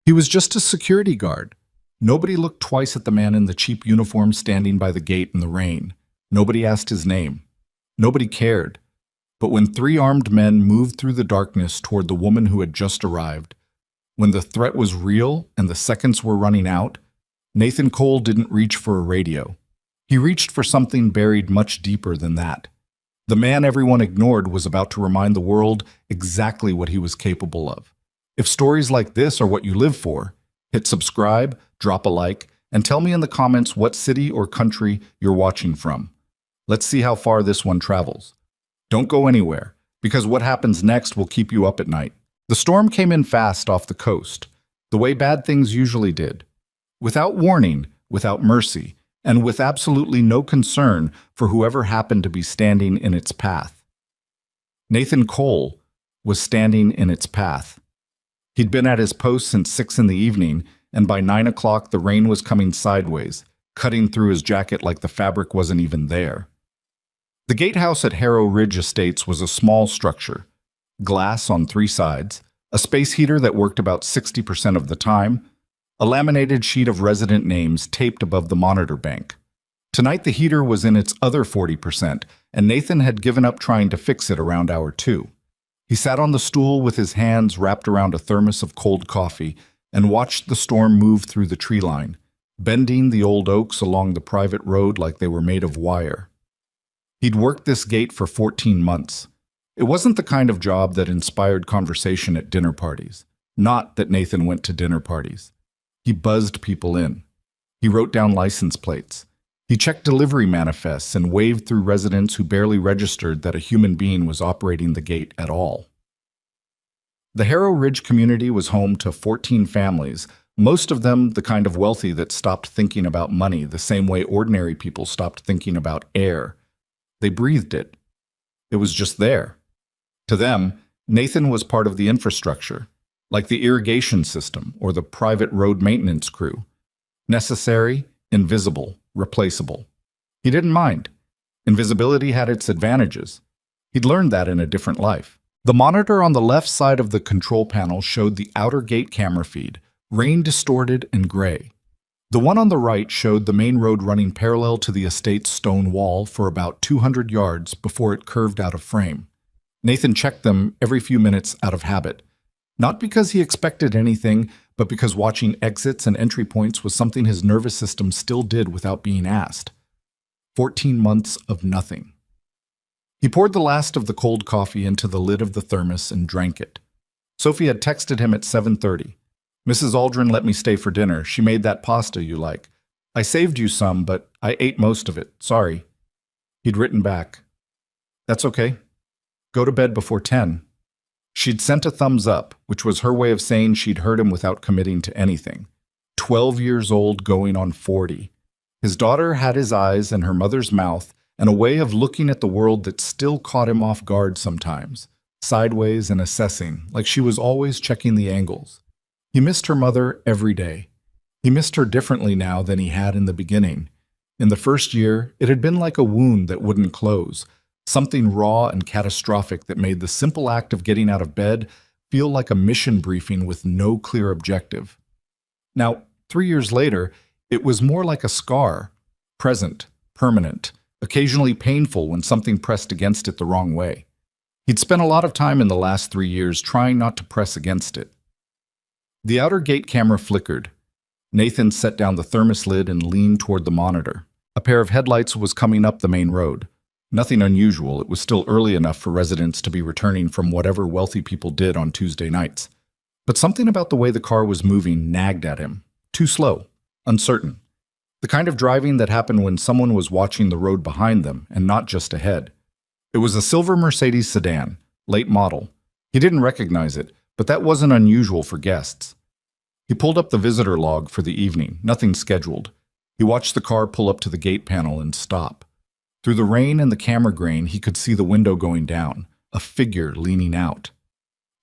He was just a security guard. Nobody looked twice at the man in the cheap uniform standing by the gate in the rain. Nobody asked his name. Nobody cared. But when three armed men moved through the darkness toward the woman who had just arrived, when the threat was real and the seconds were running out, Nathan Cole didn't reach for a radio. He reached for something buried much deeper than that. The man everyone ignored was about to remind the world exactly what he was capable of. If stories like this are what you live for, hit subscribe, drop a like, and tell me in the comments what city or country you're watching from. Let's see how far this one travels. Don't go anywhere, because what happens next will keep you up at night. The storm came in fast off the coast, the way bad things usually did. Without warning, without mercy, and with absolutely no concern for whoever happened to be standing in its path. Nathan Cole was standing in its path. He'd been at his post since 6 in the evening, and by 9 o'clock the rain was coming sideways, cutting through his jacket like the fabric wasn't even there. The gatehouse at Harrow Ridge Estates was a small structure, glass on 3 sides, a space heater that worked about 60% of the time, a laminated sheet of resident names taped above the monitor bank. Tonight the heater was in its other 40%, and Nathan had given up trying to fix it around hour 2. He sat on the stool with his hands wrapped around a thermos of cold coffee and watched the storm move through the tree line, bending the old oaks along the private road like they were made of wire. He'd worked this gate for 14 months. It wasn't the kind of job that inspired conversation at dinner parties. Not that Nathan went to dinner parties. He buzzed people in. He wrote down license plates. He checked delivery manifests and waved through residents who barely registered that a human being was operating the gate at all. The Harrow Ridge community was home to 14 families, most of them the kind of wealthy that stopped thinking about money the same way ordinary people stopped thinking about air. They breathed it. It was just there. To them, Nathan was part of the infrastructure, like the irrigation system or the private road maintenance crew. Necessary, invisible, replaceable. He didn't mind. Invisibility had its advantages. He'd learned that in a different life. The monitor on the left side of the control panel showed the outer gate camera feed, rain-distorted and gray. The one on the right showed the main road running parallel to the estate's stone wall for about 200 yards before it curved out of frame. Nathan checked them every few minutes out of habit. Not because he expected anything, but because watching exits and entry points was something his nervous system still did without being asked. 14 months of nothing. He poured the last of the cold coffee into the lid of the thermos and drank it. Sophie had texted him at 7:30. "Mrs. Aldrin let me stay for dinner. She made that pasta you like. I saved you some, but I ate most of it. Sorry." He'd written back, "That's okay. Go to bed before 10. She'd sent a thumbs up, which was her way of saying she'd heard him without committing to anything. 12 years old going on 40. His daughter had his eyes and her mother's mouth and a way of looking at the world that still caught him off guard sometimes, sideways and assessing, like she was always checking the angles. He missed her mother every day. He missed her differently now than he had in the beginning. In the first year, it had been like a wound that wouldn't close, something raw and catastrophic that made the simple act of getting out of bed feel like a mission briefing with no clear objective. Now, 3 years later, it was more like a scar, present, permanent, occasionally painful when something pressed against it the wrong way. He'd spent a lot of time in the last 3 years trying not to press against it. The outer gate camera flickered. Nathan set down the thermos lid and leaned toward the monitor. A pair of headlights was coming up the main road. Nothing unusual. It was still early enough for residents to be returning from whatever wealthy people did on Tuesday nights. But something about the way the car was moving nagged at him. Too slow, uncertain. The kind of driving that happened when someone was watching the road behind them and not just ahead. It was a silver Mercedes sedan, late model. He didn't recognize it, but that wasn't unusual for guests. He pulled up the visitor log for the evening, nothing scheduled. He watched the car pull up to the gate panel and stop. Through the rain and the camera grain, he could see the window going down, a figure leaning out.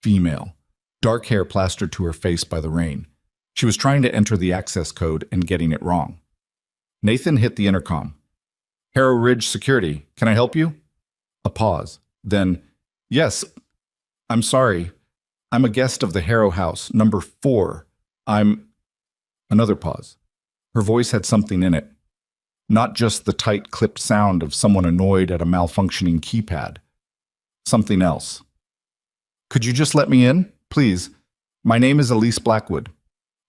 Female, dark hair plastered to her face by the rain. She was trying to enter the access code and getting it wrong. Nathan hit the intercom. "Harrow Ridge Security, can I help you?" A pause. Then, "Yes, I'm sorry. I'm a guest of the Harrow House, number 4. I'm... Another pause. Her voice had something in it. Not just the tight, clipped sound of someone annoyed at a malfunctioning keypad. Something else. Could you just let me in, please? My name is Elise Blackwood.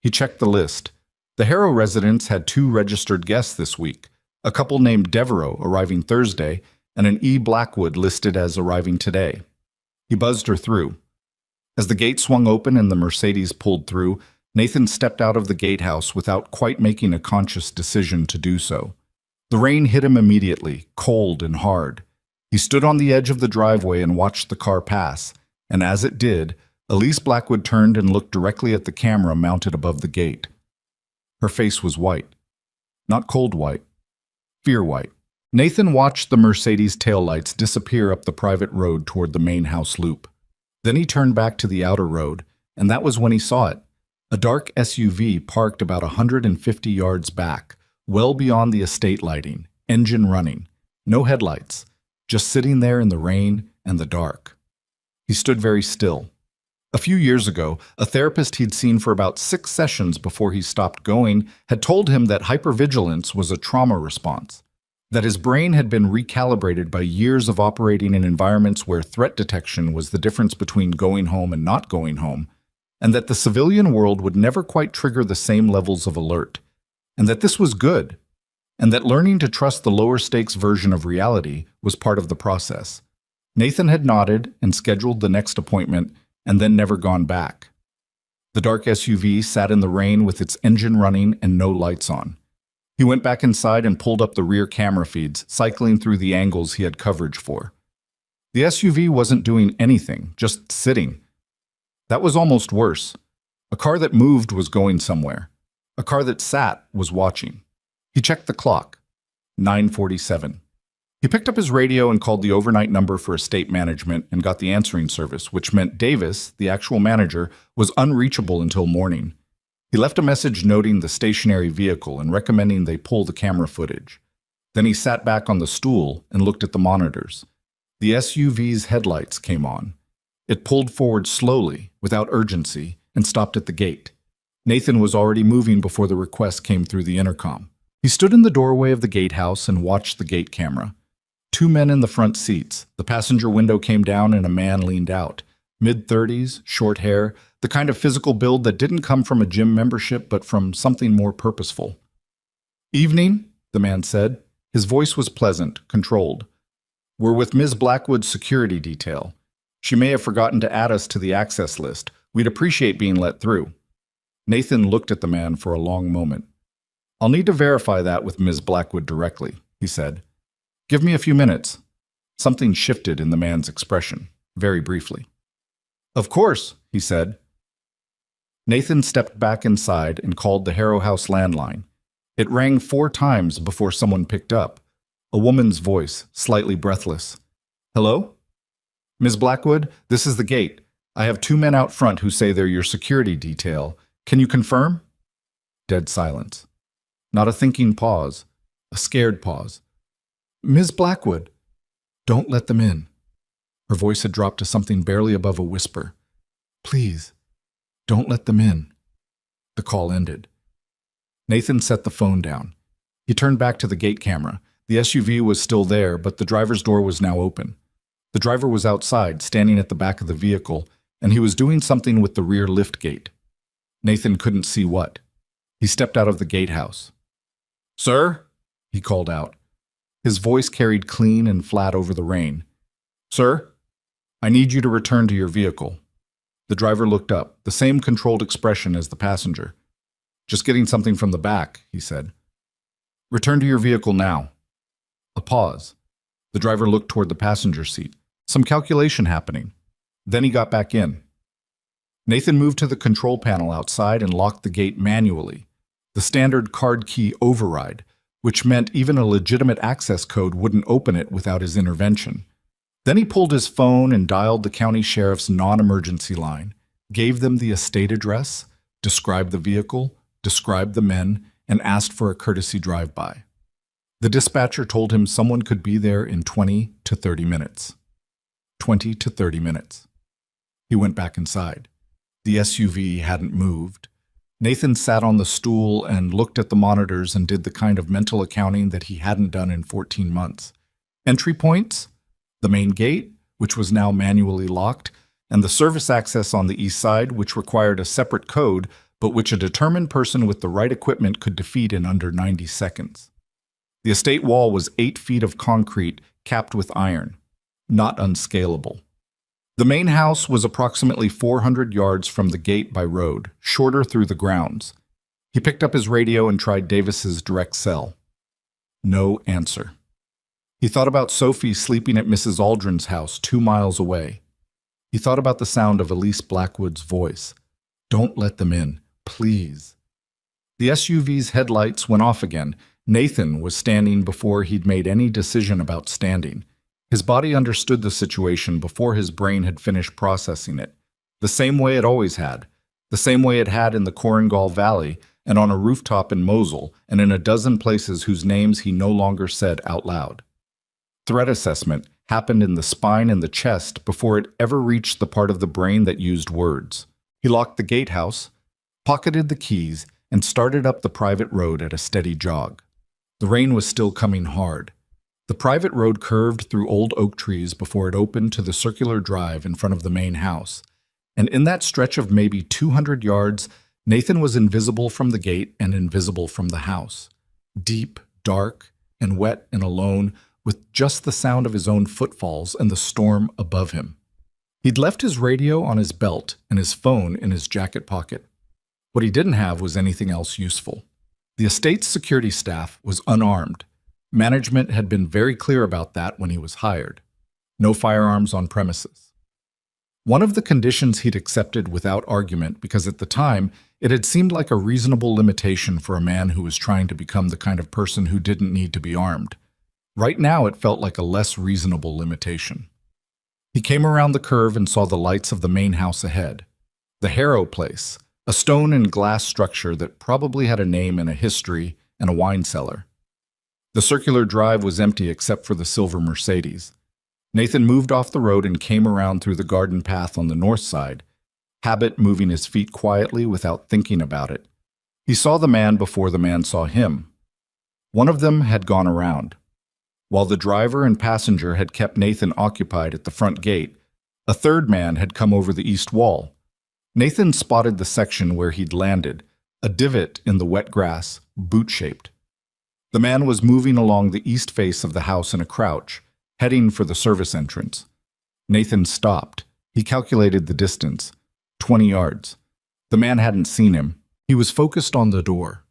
He checked the list. The Harrow residence had 2 registered guests this week, a couple named Devereaux arriving Thursday, and an E. Blackwood listed as arriving today. He buzzed her through. As the gate swung open and the Mercedes pulled through, Nathan stepped out of the gatehouse without quite making a conscious decision to do so. The rain hit him immediately, cold and hard. He stood on the edge of the driveway and watched the car pass, and as it did, Elise Blackwood turned and looked directly at the camera mounted above the gate. Her face was white. Not cold white. Fear white. Nathan watched the Mercedes taillights disappear up the private road toward the main house loop. Then he turned back to the outer road, and that was when he saw it. A dark SUV parked about 150 yards back, well beyond the estate lighting, engine running. No headlights, just sitting there in the rain and the dark. He stood very still. A few years ago, a therapist he'd seen for about 6 sessions before he stopped going had told him that hypervigilance was a trauma response, that his brain had been recalibrated by years of operating in environments where threat detection was the difference between going home and not going home, and that the civilian world would never quite trigger the same levels of alert, and that this was good, and that learning to trust the lower-stakes version of reality was part of the process. Nathan had nodded and scheduled the next appointment and then never gone back. The dark SUV sat in the rain with its engine running and no lights on. He went back inside and pulled up the rear camera feeds, cycling through the angles he had coverage for. The SUV wasn't doing anything, just sitting. That was almost worse. A car that moved was going somewhere. A car that sat was watching. He checked the clock. 9:47. He picked up his radio and called the overnight number for estate management and got the answering service, which meant Davis, the actual manager, was unreachable until morning. He left a message noting the stationary vehicle and recommending they pull the camera footage. Then he sat back on the stool and looked at the monitors. The SUV's headlights came on. It pulled forward slowly, without urgency, and stopped at the gate. Nathan was already moving before the request came through the intercom. He stood in the doorway of the gatehouse and watched the gate camera. 2 men in the front seats. The passenger window came down and a man leaned out. Mid-30s, short hair, the kind of physical build that didn't come from a gym membership but from something more purposeful. "Evening," the man said. His voice was pleasant, controlled. "We're with Ms. Blackwood's security detail. She may have forgotten to add us to the access list. We'd appreciate being let through." Nathan looked at the man for a long moment. "I'll need to verify that with Ms. Blackwood directly," he said. "Give me a few minutes." Something shifted in the man's expression, very briefly. "Of course," he said. Nathan stepped back inside and called the Harrow House landline. It rang 4 times before someone picked up. A woman's voice, slightly breathless. "Hello? Ms. Blackwood, this is the gate. I have 2 men out front who say they're your security detail. Can you confirm?" Dead silence. Not a thinking pause, a scared pause. "Ms. Blackwood, don't let them in." Her voice had dropped to something barely above a whisper. "Please, don't let them in." The call ended. Nathan set the phone down. He turned back to the gate camera. The SUV was still there, but the driver's door was now open. The driver was outside, standing at the back of the vehicle, and he was doing something with the rear lift gate. Nathan couldn't see what. He stepped out of the gatehouse. "Sir?" he called out. His voice carried clean and flat over the rain. "Sir, I need you to return to your vehicle." The driver looked up, the same controlled expression as the passenger. "Just getting something from the back," he said. "Return to your vehicle now." A pause. The driver looked toward the passenger seat, some calculation happening. Then he got back in. Nathan moved to the control panel outside and locked the gate manually, the standard card key override, which meant even a legitimate access code wouldn't open it without his intervention. Then he pulled his phone and dialed the county sheriff's non-emergency line, gave them the estate address, described the vehicle, described the men, and asked for a courtesy drive-by. The dispatcher told him someone could be there in 20 to 30 minutes. 20 to 30 minutes. He went back inside. The SUV hadn't moved. Nathan sat on the stool and looked at the monitors and did the kind of mental accounting that he hadn't done in 14 months. Entry points, the main gate, which was now manually locked, and the service access on the east side, which required a separate code, but which a determined person with the right equipment could defeat in under 90 seconds. The estate wall was 8 feet of concrete capped with iron, not unscalable. The main house was approximately 400 yards from the gate by road, shorter through the grounds. He picked up his radio and tried Davis's direct cell. No answer. He thought about Sophie sleeping at Mrs. Aldrin's house 2 miles away. He thought about the sound of Elise Blackwood's voice. Don't let them in, please. The SUV's headlights went off again. Nathan was standing before he'd made any decision about standing. His body understood the situation before his brain had finished processing it, the same way it always had, the same way it had in the Korengal Valley and on a rooftop in Mosul and in a dozen places whose names he no longer said out loud. Threat assessment happened in the spine and the chest before it ever reached the part of the brain that used words. He locked the gatehouse, pocketed the keys, and started up the private road at a steady jog. The rain was still coming hard. The private road curved through old oak trees before it opened to the circular drive in front of the main house. And in that stretch of maybe 200 yards, Nathan was invisible from the gate and invisible from the house. Deep, dark, and wet and alone, with just the sound of his own footfalls and the storm above him. He'd left his radio on his belt and his phone in his jacket pocket. What he didn't have was anything else useful. The estate's security staff was unarmed. Management had been very clear about that when he was hired. No firearms on premises. One of the conditions he'd accepted without argument because at the time it had seemed like a reasonable limitation for a man who was trying to become the kind of person who didn't need to be armed. Right now it felt like a less reasonable limitation. He came around the curve and saw the lights of the main house ahead. The Harrow place, a stone and glass structure that probably had a name and a history and a wine cellar. The circular drive was empty except for the silver Mercedes. Nathan moved off the road and came around through the garden path on the north side, habit moving his feet quietly without thinking about it. He saw the man before the man saw him. One of them had gone around. While the driver and passenger had kept Nathan occupied at the front gate, a third man had come over the east wall. Nathan spotted the section where he'd landed, a divot in the wet grass, boot-shaped. The man was moving along the east face of the house in a crouch, heading for the service entrance. Nathan stopped. He calculated the distance, 20 yards. The man hadn't seen him. He was focused on the door.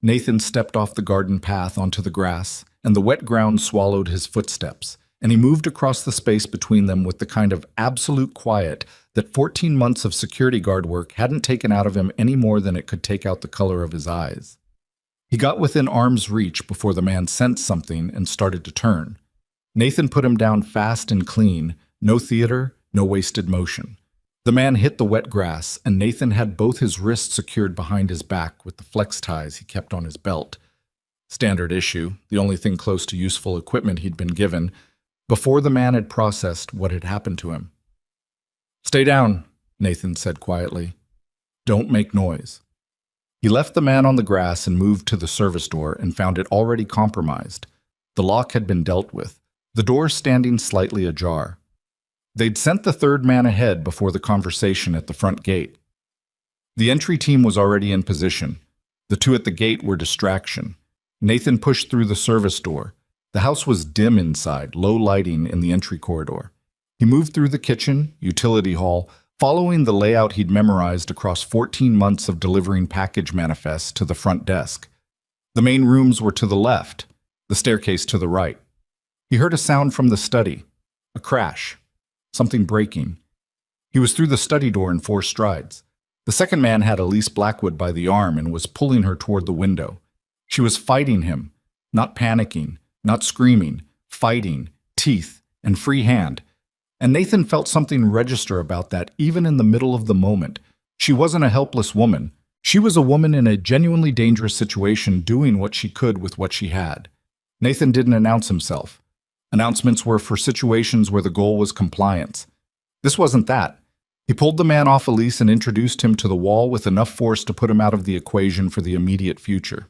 Nathan stepped off the garden path onto the grass, and the wet ground swallowed his footsteps, and he moved across the space between them with the kind of absolute quiet that 14 months of security guard work hadn't taken out of him any more than it could take out the color of his eyes. He got within arm's reach before the man sensed something and started to turn. Nathan put him down fast and clean, no theater, no wasted motion. The man hit the wet grass, and Nathan had both his wrists secured behind his back with the flex ties he kept on his belt. Standard issue, the only thing close to useful equipment he'd been given, before the man had processed what had happened to him. "Stay down," Nathan said quietly. "Don't make noise." He left the man on the grass and moved to the service door and found it already compromised. The lock had been dealt with, the door standing slightly ajar. They'd sent the third man ahead before the conversation at the front gate. The entry team was already in position. The two at the gate were distraction. Nathan pushed through the service door. The house was dim inside, low lighting in the entry corridor. He moved through the kitchen, utility hall, following the layout he'd memorized across 14 months of delivering package manifests to the front desk. The main rooms were to the left, the staircase to the right. He heard a sound from the study, a crash, something breaking. He was through the study door in 4 strides. The second man had Elise Blackwood by the arm and was pulling her toward the window. She was fighting him, not panicking, not screaming, fighting, teeth, and free hand. And Nathan felt something register about that even in the middle of the moment. She wasn't a helpless woman. She was a woman in a genuinely dangerous situation doing what she could with what she had. Nathan didn't announce himself. Announcements were for situations where the goal was compliance. This wasn't that. He pulled the man off Elise and introduced him to the wall with enough force to put him out of the equation for the immediate future.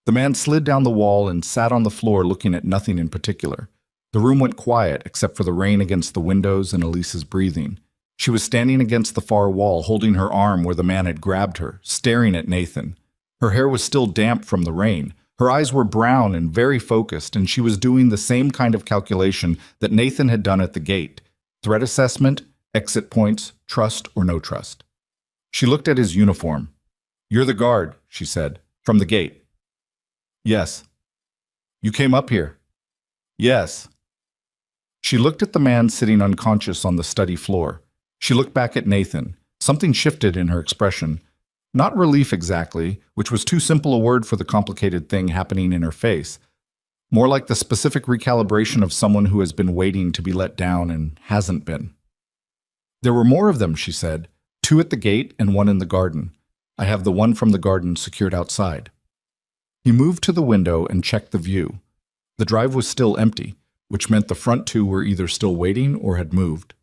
The man slid down the wall and sat on the floor looking at nothing in particular. The room went quiet except for the rain against the windows and Elise's breathing. She was standing against the far wall, holding her arm where the man had grabbed her, staring at Nathan. Her hair was still damp from the rain. Her eyes were brown and very focused, and she was doing the same kind of calculation that Nathan had done at the gate. Threat assessment, exit points, trust or no trust. She looked at his uniform. "You're the guard," she said, "from the gate." "Yes." "You came up here?" "Yes." She looked at the man sitting unconscious on the study floor. She looked back at Nathan. Something shifted in her expression. Not relief exactly, which was too simple a word for the complicated thing happening in her face. More like the specific recalibration of someone who has been waiting to be let down and hasn't been. "There were more of them," she said. "2 at the gate and 1 in the garden. I have the one from the garden secured outside." He moved to the window and checked the view. The drive was still empty, which meant the front 2 were either still waiting or had moved.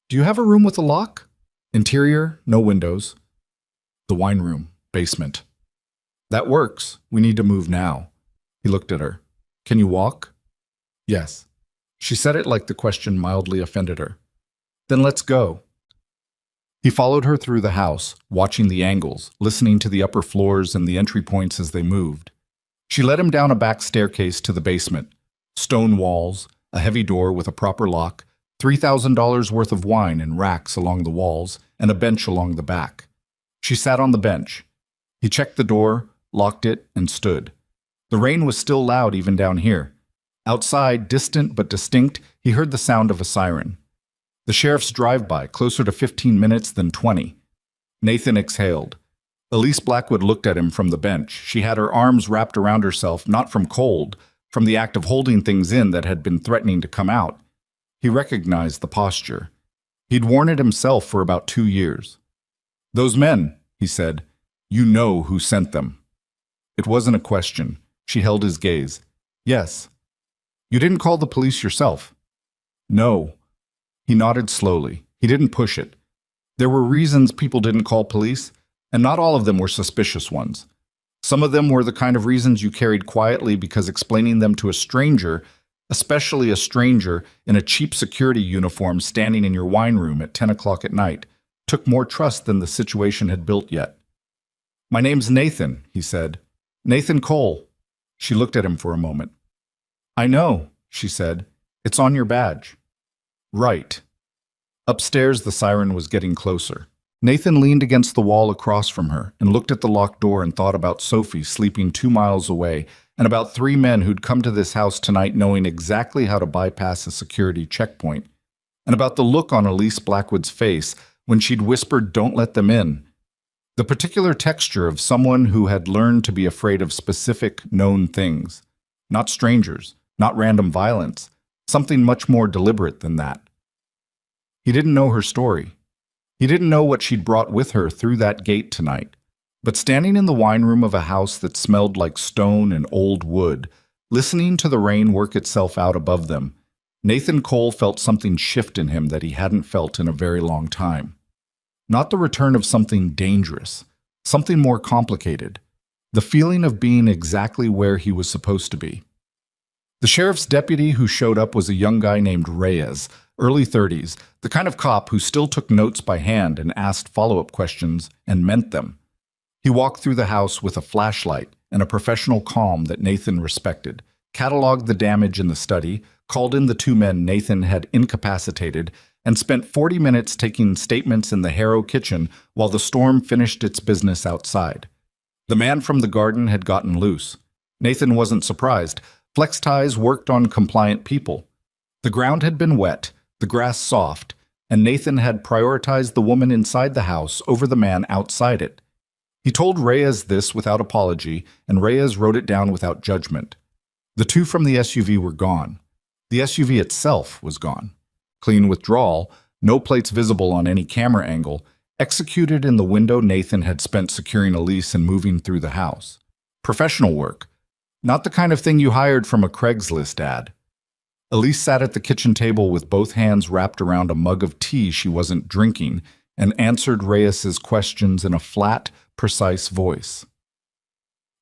"Do you have a room with a lock?" "Interior, no windows." "The wine room, basement." "That works. We need to move now." He looked at her. "Can you walk?" "Yes." She said it like the question mildly offended her. "Then let's go." He followed her through the house, watching the angles, listening to the upper floors and the entry points as they moved. She led him down a back staircase to the basement. Stone walls, a heavy door with a proper lock, $3,000 worth of wine in racks along the walls, and a bench along the back. She sat on the bench. He checked the door, locked it, and stood. The rain was still loud even down here. Outside, distant but distinct, he heard the sound of a siren. The sheriff's drive-by, closer to 15 minutes than 20. Nathan exhaled. Elise Blackwood looked at him from the bench. She had her arms wrapped around herself, not from cold, from the act of holding things in that had been threatening to come out. He recognized the posture. He'd worn it himself for about 2 years. "Those men," he said, "you know who sent them." It wasn't a question. She held his gaze. "Yes." "You didn't call the police yourself?" "No." He nodded slowly. He didn't push it. There were reasons people didn't call police, and not all of them were suspicious ones. Some of them were the kind of reasons you carried quietly because explaining them to a stranger, especially a stranger in a cheap security uniform standing in your wine room at 10 o'clock at night, took more trust than the situation had built yet. "My name's Nathan," he said. "Nathan Cole." She looked at him for a moment. "I know," she said. "It's on your badge." "Right." Upstairs, the siren was getting closer. Nathan leaned against the wall across from her and looked at the locked door and thought about Sophie sleeping 2 miles away and about 3 men who'd come to this house tonight knowing exactly how to bypass a security checkpoint, and about the look on Elise Blackwood's face when she'd whispered, "Don't let them in." The particular texture of someone who had learned to be afraid of specific, known things. Not strangers, not random violence, something much more deliberate than that. He didn't know her story. He didn't know what she'd brought with her through that gate tonight. But standing in the wine room of a house that smelled like stone and old wood, listening to the rain work itself out above them, Nathan Cole felt something shift in him that he hadn't felt in a very long time. Not the return of something dangerous, something more complicated. The feeling of being exactly where he was supposed to be. The sheriff's deputy who showed up was a young guy named Reyes, early 30s, the kind of cop who still took notes by hand and asked follow-up questions and meant them. He walked through the house with a flashlight and a professional calm that Nathan respected, cataloged the damage in the study, called in the 2 men Nathan had incapacitated, and spent 40 minutes taking statements in the Harrow kitchen while the storm finished its business outside. The man from the garden had gotten loose. Nathan wasn't surprised. Flex ties worked on compliant people. The ground had been wet, the grass soft, and Nathan had prioritized the woman inside the house over the man outside it. He told Reyes this without apology, and Reyes wrote it down without judgment. The 2 from the SUV were gone. The SUV itself was gone. Clean withdrawal, no plates visible on any camera angle, executed in the window Nathan had spent securing Elise and moving through the house. Professional work. Not the kind of thing you hired from a Craigslist ad. Elise sat at the kitchen table with both hands wrapped around a mug of tea she wasn't drinking and answered Reyes's questions in a flat, precise voice.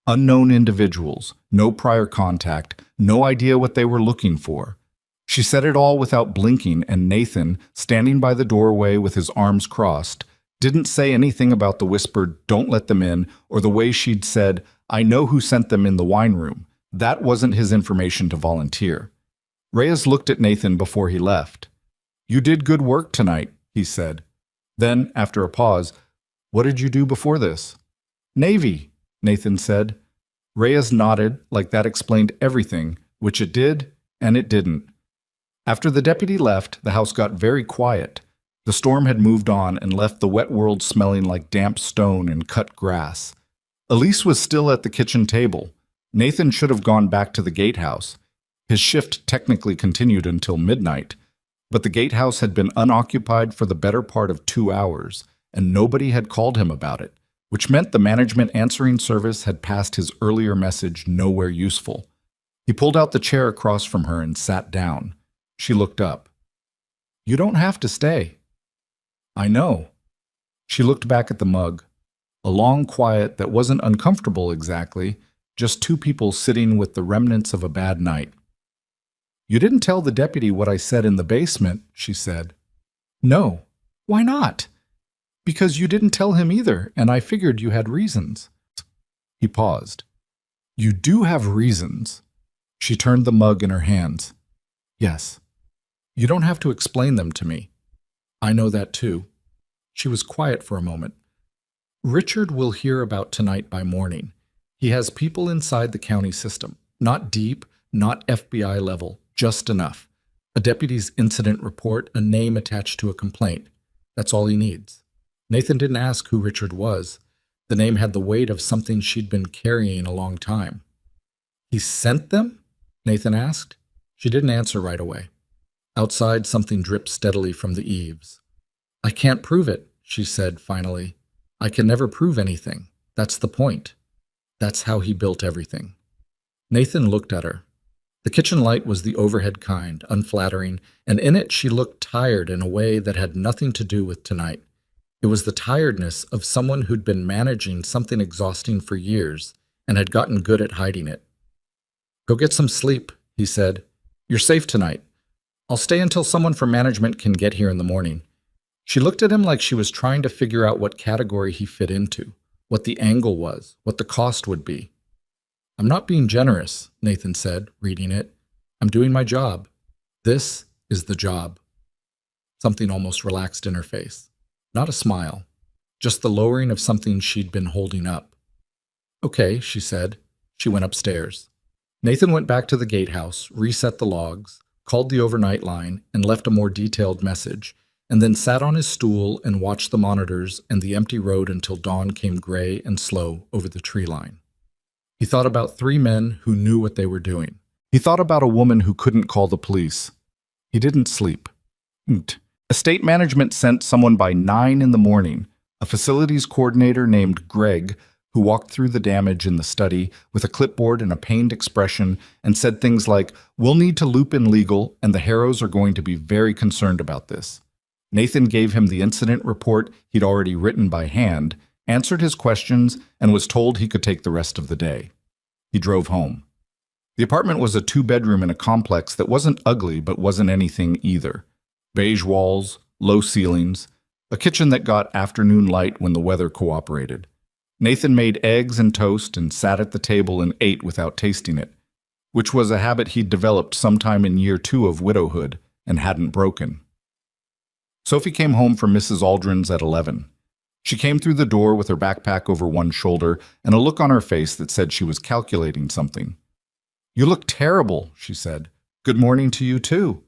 Unknown individuals, no prior contact, no idea what they were looking for. She said it all without blinking, and Nathan, standing by the doorway with his arms crossed, didn't say anything about the whispered, "Don't let them in," or the way she'd said, "I know who sent them in the wine room." That wasn't his information to volunteer. Reyes looked at Nathan before he left. "You did good work tonight," he said. Then, after a pause, "What did you do before this?" "Navy," Nathan said. Reyes nodded, like that explained everything, which it did, and it didn't. After the deputy left, the house got very quiet. The storm had moved on and left the wet world smelling like damp stone and cut grass. Elise was still at the kitchen table. Nathan should have gone back to the gatehouse. His shift technically continued until midnight, but the gatehouse had been unoccupied for the better part of 2 hours, and nobody had called him about it, which meant the management answering service had passed his earlier message nowhere useful. He pulled out the chair across from her and sat down. She looked up. "You don't have to stay." "I know." She looked back at the mug. A long quiet that wasn't uncomfortable exactly, just two people sitting with the remnants of a bad night. "You didn't tell the deputy what I said in the basement," she said. "No. Why not?" "Because you didn't tell him either, and I figured you had reasons." He paused. "You do have reasons." She turned the mug in her hands. "Yes. You don't have to explain them to me. I know that too." She was quiet for a moment. "Richard will hear about tonight by morning. He has people inside the county system. Not deep, not FBI level, just enough. A deputy's incident report, a name attached to a complaint. That's all he needs." Nathan didn't ask who Richard was. The name had the weight of something she'd been carrying a long time. "He sent them?" Nathan asked. She didn't answer right away. Outside, something dripped steadily from the eaves. "I can't prove it," she said finally. "I can never prove anything. That's the point. That's how he built everything." Nathan looked at her. The kitchen light was the overhead kind, unflattering, and in it she looked tired in a way that had nothing to do with tonight. It was the tiredness of someone who'd been managing something exhausting for years and had gotten good at hiding it. "Go get some sleep," he said. "You're safe tonight. I'll stay until someone from management can get here in the morning." She looked at him like she was trying to figure out what category he fit into, what the angle was, what the cost would be. "I'm not being generous," Nathan said, reading it. "I'm doing my job. This is the job." Something almost relaxed in her face. Not a smile, just the lowering of something she'd been holding up. "Okay," she said. She went upstairs. Nathan went back to the gatehouse, reset the logs, called the overnight line, and left a more detailed message, and then sat on his stool and watched the monitors and the empty road until dawn came gray and slow over the tree line. He thought about 3 men who knew what they were doing. He thought about a woman who couldn't call the police. He didn't sleep. Estate management sent someone by 9 in the morning, a facilities coordinator named Greg, who walked through the damage in the study with a clipboard and a pained expression and said things like, "We'll need to loop in legal, and the Harrows are going to be very concerned about this." Nathan gave him the incident report he'd already written by hand, answered his questions, and was told he could take the rest of the day. He drove home. The apartment was a 2-bedroom in a complex that wasn't ugly but wasn't anything either. Beige walls, low ceilings, a kitchen that got afternoon light when the weather cooperated. Nathan made eggs and toast and sat at the table and ate without tasting it, which was a habit he'd developed sometime in year 2 of widowhood and hadn't broken. Sophie came home from Mrs. Aldrin's at 11. She came through the door with her backpack over one shoulder and a look on her face that said she was calculating something. "You look terrible," she said. "Good morning to you, too."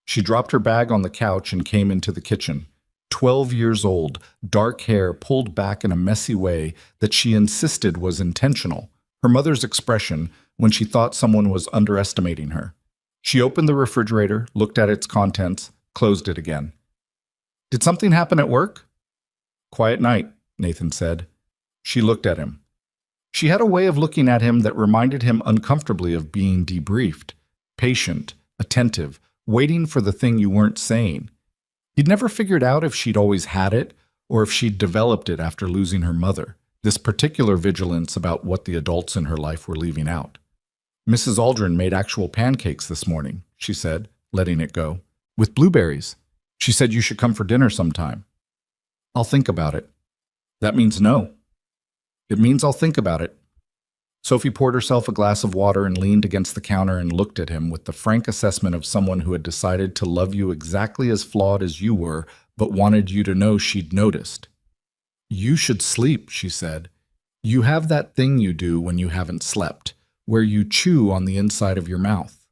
She dropped her bag on the couch and came into the kitchen. 12 years old, dark hair pulled back in a messy way that she insisted was intentional, her mother's expression when she thought someone was underestimating her. She opened the refrigerator, looked at its contents, closed it again. "Did something happen at work?" "Quiet night," Nathan said. She looked at him. She had a way of looking at him that reminded him uncomfortably of being debriefed, patient, attentive, waiting for the thing you weren't saying. He'd never figured out if she'd always had it or if she'd developed it after losing her mother, this particular vigilance about what the adults in her life were leaving out. Mrs. Aldrin made actual pancakes this morning, she said, letting it go, with blueberries. She said you should come for dinner sometime. I'll think about it. That means no. It means I'll think about it. Sophie poured herself a glass of water and leaned against the counter and looked at him with the frank assessment of someone who had decided to love you exactly as flawed as you were, but wanted you to know she'd noticed. You should sleep, she said. You have that thing you do when you haven't slept, where you chew on the inside of your mouth.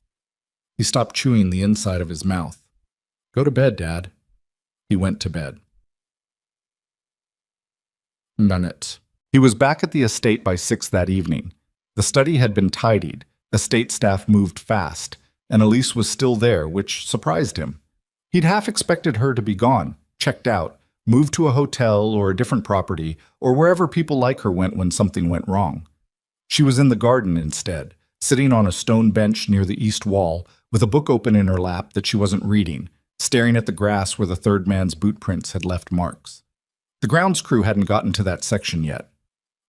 He stopped chewing the inside of his mouth. Go to bed, Dad. He went to bed. Minutes. He was back at the estate by 6 that evening. The study had been tidied, estate staff moved fast, and Elise was still there, which surprised him. He'd half expected her to be gone, checked out, moved to a hotel or a different property, or wherever people like her went when something went wrong. She was in the garden instead, sitting on a stone bench near the east wall, with a book open in her lap that she wasn't reading, staring at the grass where the third man's boot prints had left marks. The grounds crew hadn't gotten to that section yet.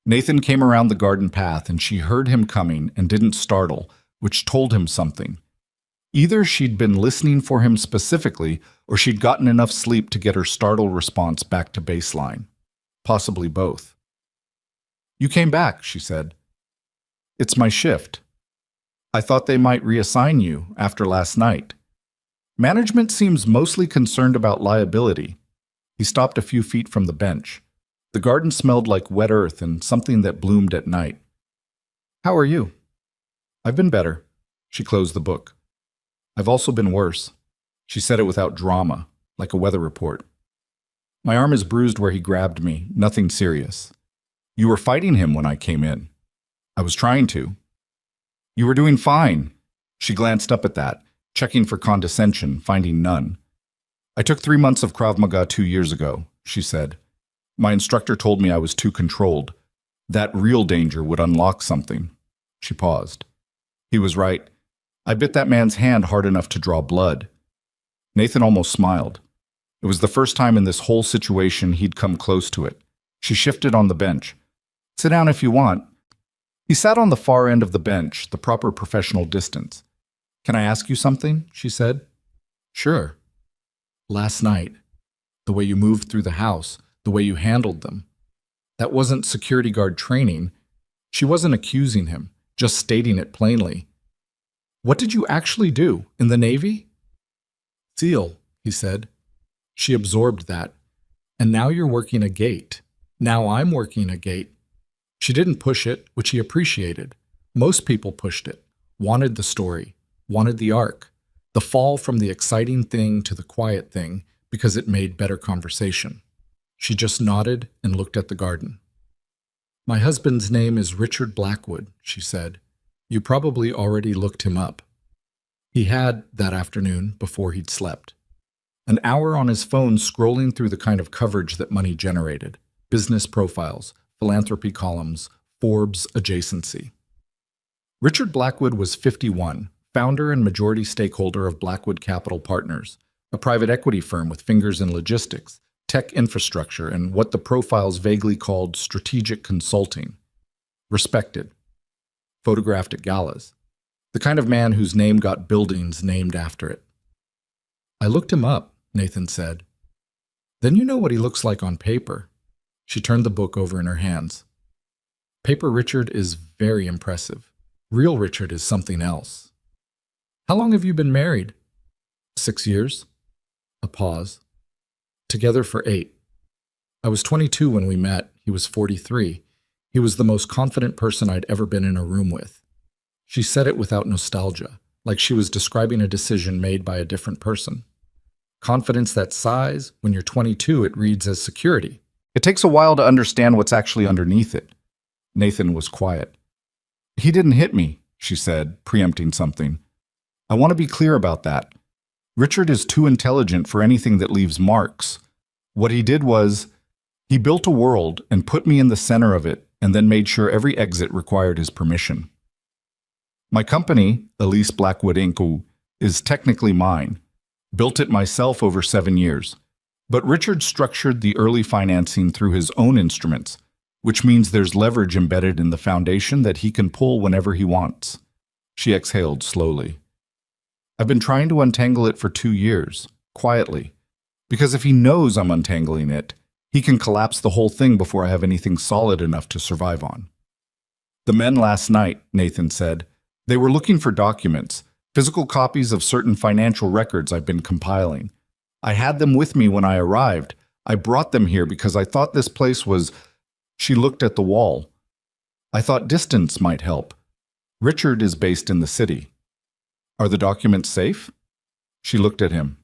Nathan came around the garden path and she heard him coming and didn't startle, which told him something. Either she'd been listening for him specifically, or she'd gotten enough sleep to get her startled response back to baseline. Possibly both. You came back, she said. It's my shift. I thought they might reassign you after last night. Management seems mostly concerned about liability. He stopped a few feet from the bench. The garden smelled like wet earth and something that bloomed at night. How are you? I've been better. She closed the book. I've also been worse. She said it without drama, like a weather report. My arm is bruised where he grabbed me, nothing serious. You were fighting him when I came in. I was trying to. You were doing fine. She glanced up at that, checking for condescension, finding none. I took 3 months of Krav Maga 2 years ago, she said. My instructor told me I was too controlled. That real danger would unlock something. She paused. He was right. I bit that man's hand hard enough to draw blood. Nathan almost smiled. It was the first time in this whole situation he'd come close to it. She shifted on the bench. Sit down if you want. He sat on the far end of the bench, the proper professional distance. Can I ask you something? She said. Sure. Last night, the way you moved through the house, the way you handled them. That wasn't security guard training. She wasn't accusing him, just stating it plainly. What did you actually do? In the Navy? SEAL, he said. She absorbed that. And now you're working a gate. Now I'm working a gate. She didn't push it, which he appreciated. Most people pushed it, wanted the story, wanted the arc, the fall from the exciting thing to the quiet thing because it made better conversation. She just nodded and looked at the garden. My husband's name is Richard Blackwood, she said. You probably already looked him up. He had that afternoon before he'd slept. An hour on his phone scrolling through the kind of coverage that money generated. Business profiles, philanthropy columns, Forbes adjacency. Richard Blackwood was 51, founder and majority stakeholder of Blackwood Capital Partners, a private equity firm with fingers in logistics, tech infrastructure, and what the profiles vaguely called strategic consulting. Respected. Photographed at galas. The kind of man whose name got buildings named after it. I looked him up, Nathan said. Then you know what he looks like on paper. She turned the book over in her hands. Paper Richard is very impressive. Real Richard is something else. How long have you been married? 6 years. A pause. Together for 8. I was 22 when we met. He was 43. He was the most confident person I'd ever been in a room with. She said it without nostalgia, like she was describing a decision made by a different person. Confidence that sighs, when you're 22, it reads as security. It takes a while to understand what's actually underneath it. Nathan was quiet. He didn't hit me, she said, preempting something. I want to be clear about that. Richard is too intelligent for anything that leaves marks. What he did was, he built a world and put me in the center of it and then made sure every exit required his permission. My company, Elise Blackwood Inc., is technically mine. Built it myself over 7 years. But Richard structured the early financing through his own instruments, which means there's leverage embedded in the foundation that he can pull whenever he wants. She exhaled slowly. I've been trying to untangle it for 2 years, quietly, because if he knows I'm untangling it, he can collapse the whole thing before I have anything solid enough to survive on. The men last night, Nathan said, they were looking for documents, physical copies of certain financial records I've been compiling. I had them with me when I arrived. I brought them here because I thought this place was... She looked at the wall. I thought distance might help. Richard is based in the city. Are the documents safe? She looked at him.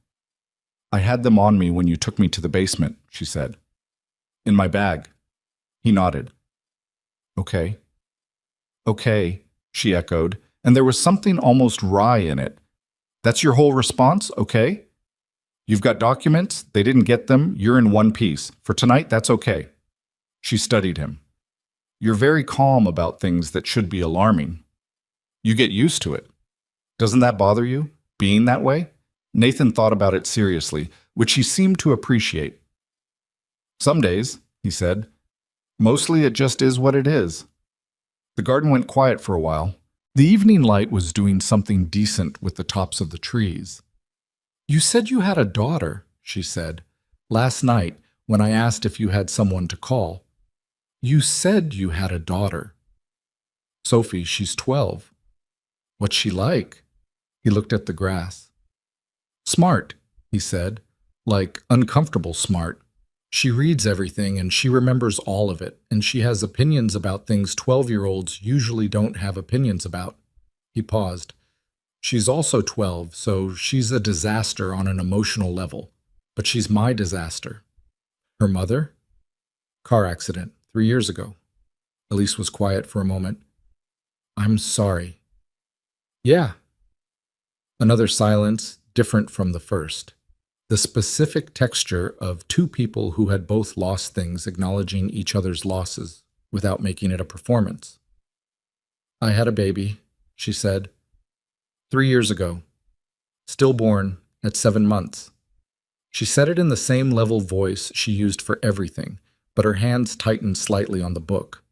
I had them on me when you took me to the basement, she said. In my bag. He nodded. Okay. Okay, she echoed, and there was something almost wry in it. That's your whole response, okay? You've got documents, they didn't get them, you're in one piece. For tonight, that's okay. She studied him. You're very calm about things that should be alarming. You get used to it. Doesn't that bother you, being that way? Nathan thought about it seriously, which he seemed to appreciate. Some days, he said. Mostly it just is what it is. The garden went quiet for a while. The evening light was doing something decent with the tops of the trees. You said you had a daughter, she said, last night when I asked if you had someone to call. You said you had a daughter. Sophie, she's 12. What's she like? He looked at the grass. Smart, he said, like uncomfortable smart. She reads everything and she remembers all of it, and she has opinions about things 12-year-olds usually don't have opinions about. He paused. She's also 12, so she's a disaster on an emotional level, but she's my disaster. Her mother? Car accident 3 years ago. Elise was quiet for a moment. I'm sorry. Yeah. Another silence, different from the first. The specific texture of two people who had both lost things acknowledging each other's losses without making it a performance. I had a baby, she said, 3 years ago. Stillborn at 7 months. She said it in the same level voice she used for everything, but her hands tightened slightly on the book.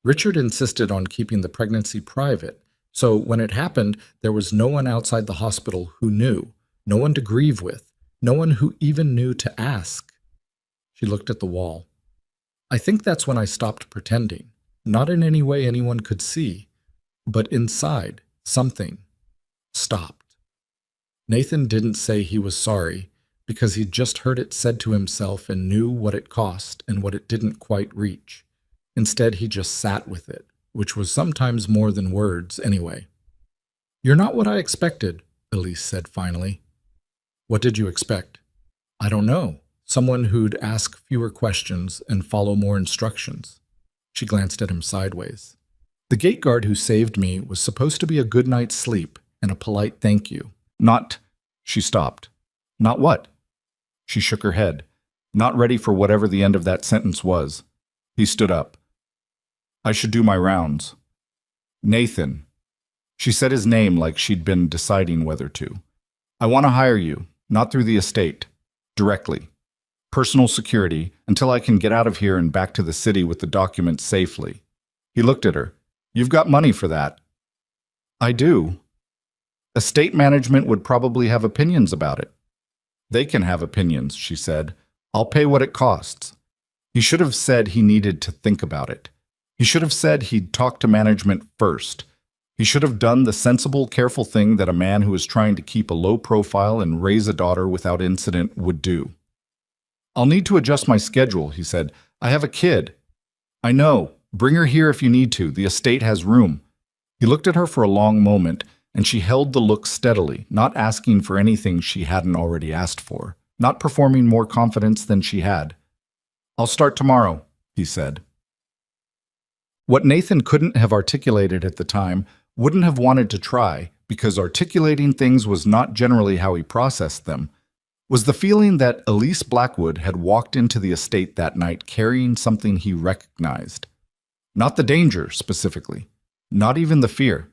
Richard insisted on keeping the pregnancy private, so when it happened, there was no one outside the hospital who knew, no one to grieve with, no one who even knew to ask. She looked at the wall. I think that's when I stopped pretending, not in any way anyone could see, but inside, something stopped. Nathan didn't say he was sorry, because he'd just heard it said to himself and knew what it cost and what it didn't quite reach. Instead, he just sat with it, which was sometimes more than words anyway. You're not what I expected, Elise said finally. What did you expect? I don't know. Someone who'd ask fewer questions and follow more instructions. She glanced at him sideways. The gate guard who saved me was supposed to be a good night's sleep and a polite thank you. Not... She stopped. Not what? She shook her head, not ready for whatever the end of that sentence was. He stood up. I should do my rounds. Nathan. She said his name like she'd been deciding whether to. I want to hire you, not through the estate, directly. Personal security, until I can get out of here and back to the city with the documents safely. He looked at her. You've got money for that. I do. Estate management would probably have opinions about it. They can have opinions, she said. I'll pay what it costs. He should have said he needed to think about it. He should have said he'd talk to management first. He should have done the sensible, careful thing that a man who is trying to keep a low profile and raise a daughter without incident would do. I'll need to adjust my schedule, he said. I have a kid. I know. Bring her here if you need to. The estate has room. He looked at her for a long moment, and she held the look steadily, not asking for anything she hadn't already asked for, not performing more confidence than she had. I'll start tomorrow, he said. What Nathan couldn't have articulated at the time, wouldn't have wanted to try, because articulating things was not generally how he processed them, was the feeling that Elise Blackwood had walked into the estate that night carrying something he recognized. Not the danger, specifically. Not even the fear.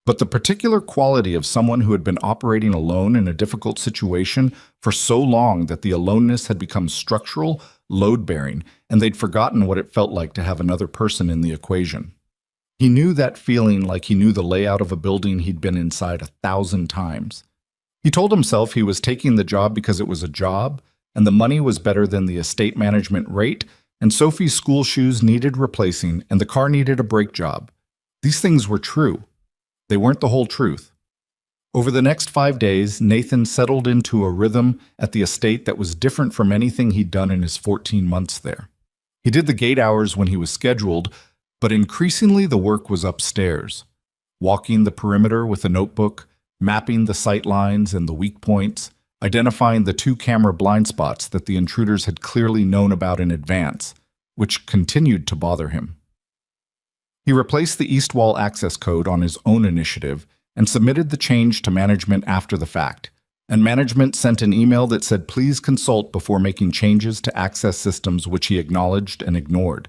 But the particular quality of someone who had been operating alone in a difficult situation for so long that the aloneness had become structural, load-bearing, and they'd forgotten what it felt like to have another person in the equation. He knew that feeling like he knew the layout of a building he'd been inside 1,000 times. He told himself he was taking the job because it was a job, and the money was better than the estate management rate, and Sophie's school shoes needed replacing, and the car needed a brake job. These things were true. They weren't the whole truth. Over the next 5 days, Nathan settled into a rhythm at the estate that was different from anything he'd done in his 14 months there. He did the gate hours when he was scheduled, but increasingly the work was upstairs, walking the perimeter with a notebook, mapping the sight lines and the weak points, identifying the 2-camera blind spots that the intruders had clearly known about in advance, which continued to bother him. He replaced the east wall access code on his own initiative and submitted the change to management after the fact, and management sent an email that said please consult before making changes to access systems, which he acknowledged and ignored.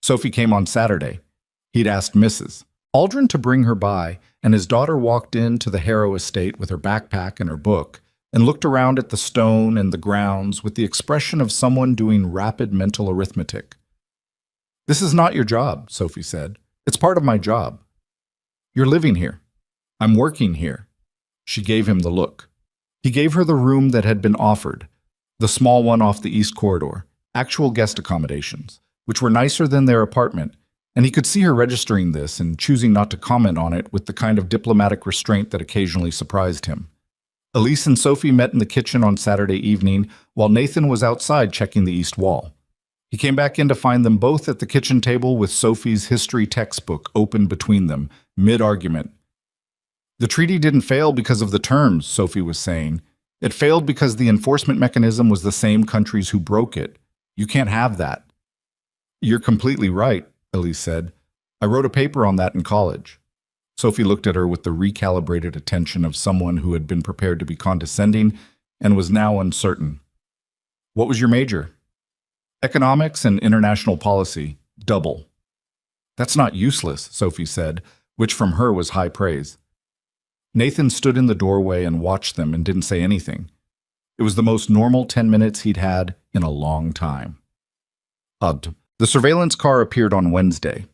Sophie came on Saturday. He'd asked Mrs. Aldrin to bring her by, and his daughter walked into the Harrow estate with her backpack and her book, and looked around at the stone and the grounds with the expression of someone doing rapid mental arithmetic. "This is not your job," Sophie said. "It's part of my job. You're living here. I'm working here." She gave him the look. He gave her the room that had been offered, the small one off the east corridor, actual guest accommodations, which were nicer than their apartment, and he could see her registering this and choosing not to comment on it with the kind of diplomatic restraint that occasionally surprised him. Elise and Sophie met in the kitchen on Saturday evening while Nathan was outside checking the east wall. He came back in to find them both at the kitchen table with Sophie's history textbook open between them, mid-argument. "The treaty didn't fail because of the terms," Sophie was saying. "It failed because the enforcement mechanism was the same countries who broke it. You can't have that." "You're completely right," Elise said. "I wrote a paper on that in college." Sophie looked at her with the recalibrated attention of someone who had been prepared to be condescending and was now uncertain. "What was your major?" "Economics and international policy. Double." "That's not useless," Sophie said, which from her was high praise. Nathan stood in the doorway and watched them and didn't say anything. It was the most normal 10 minutes he'd had in a long time. The surveillance car appeared on Wednesday.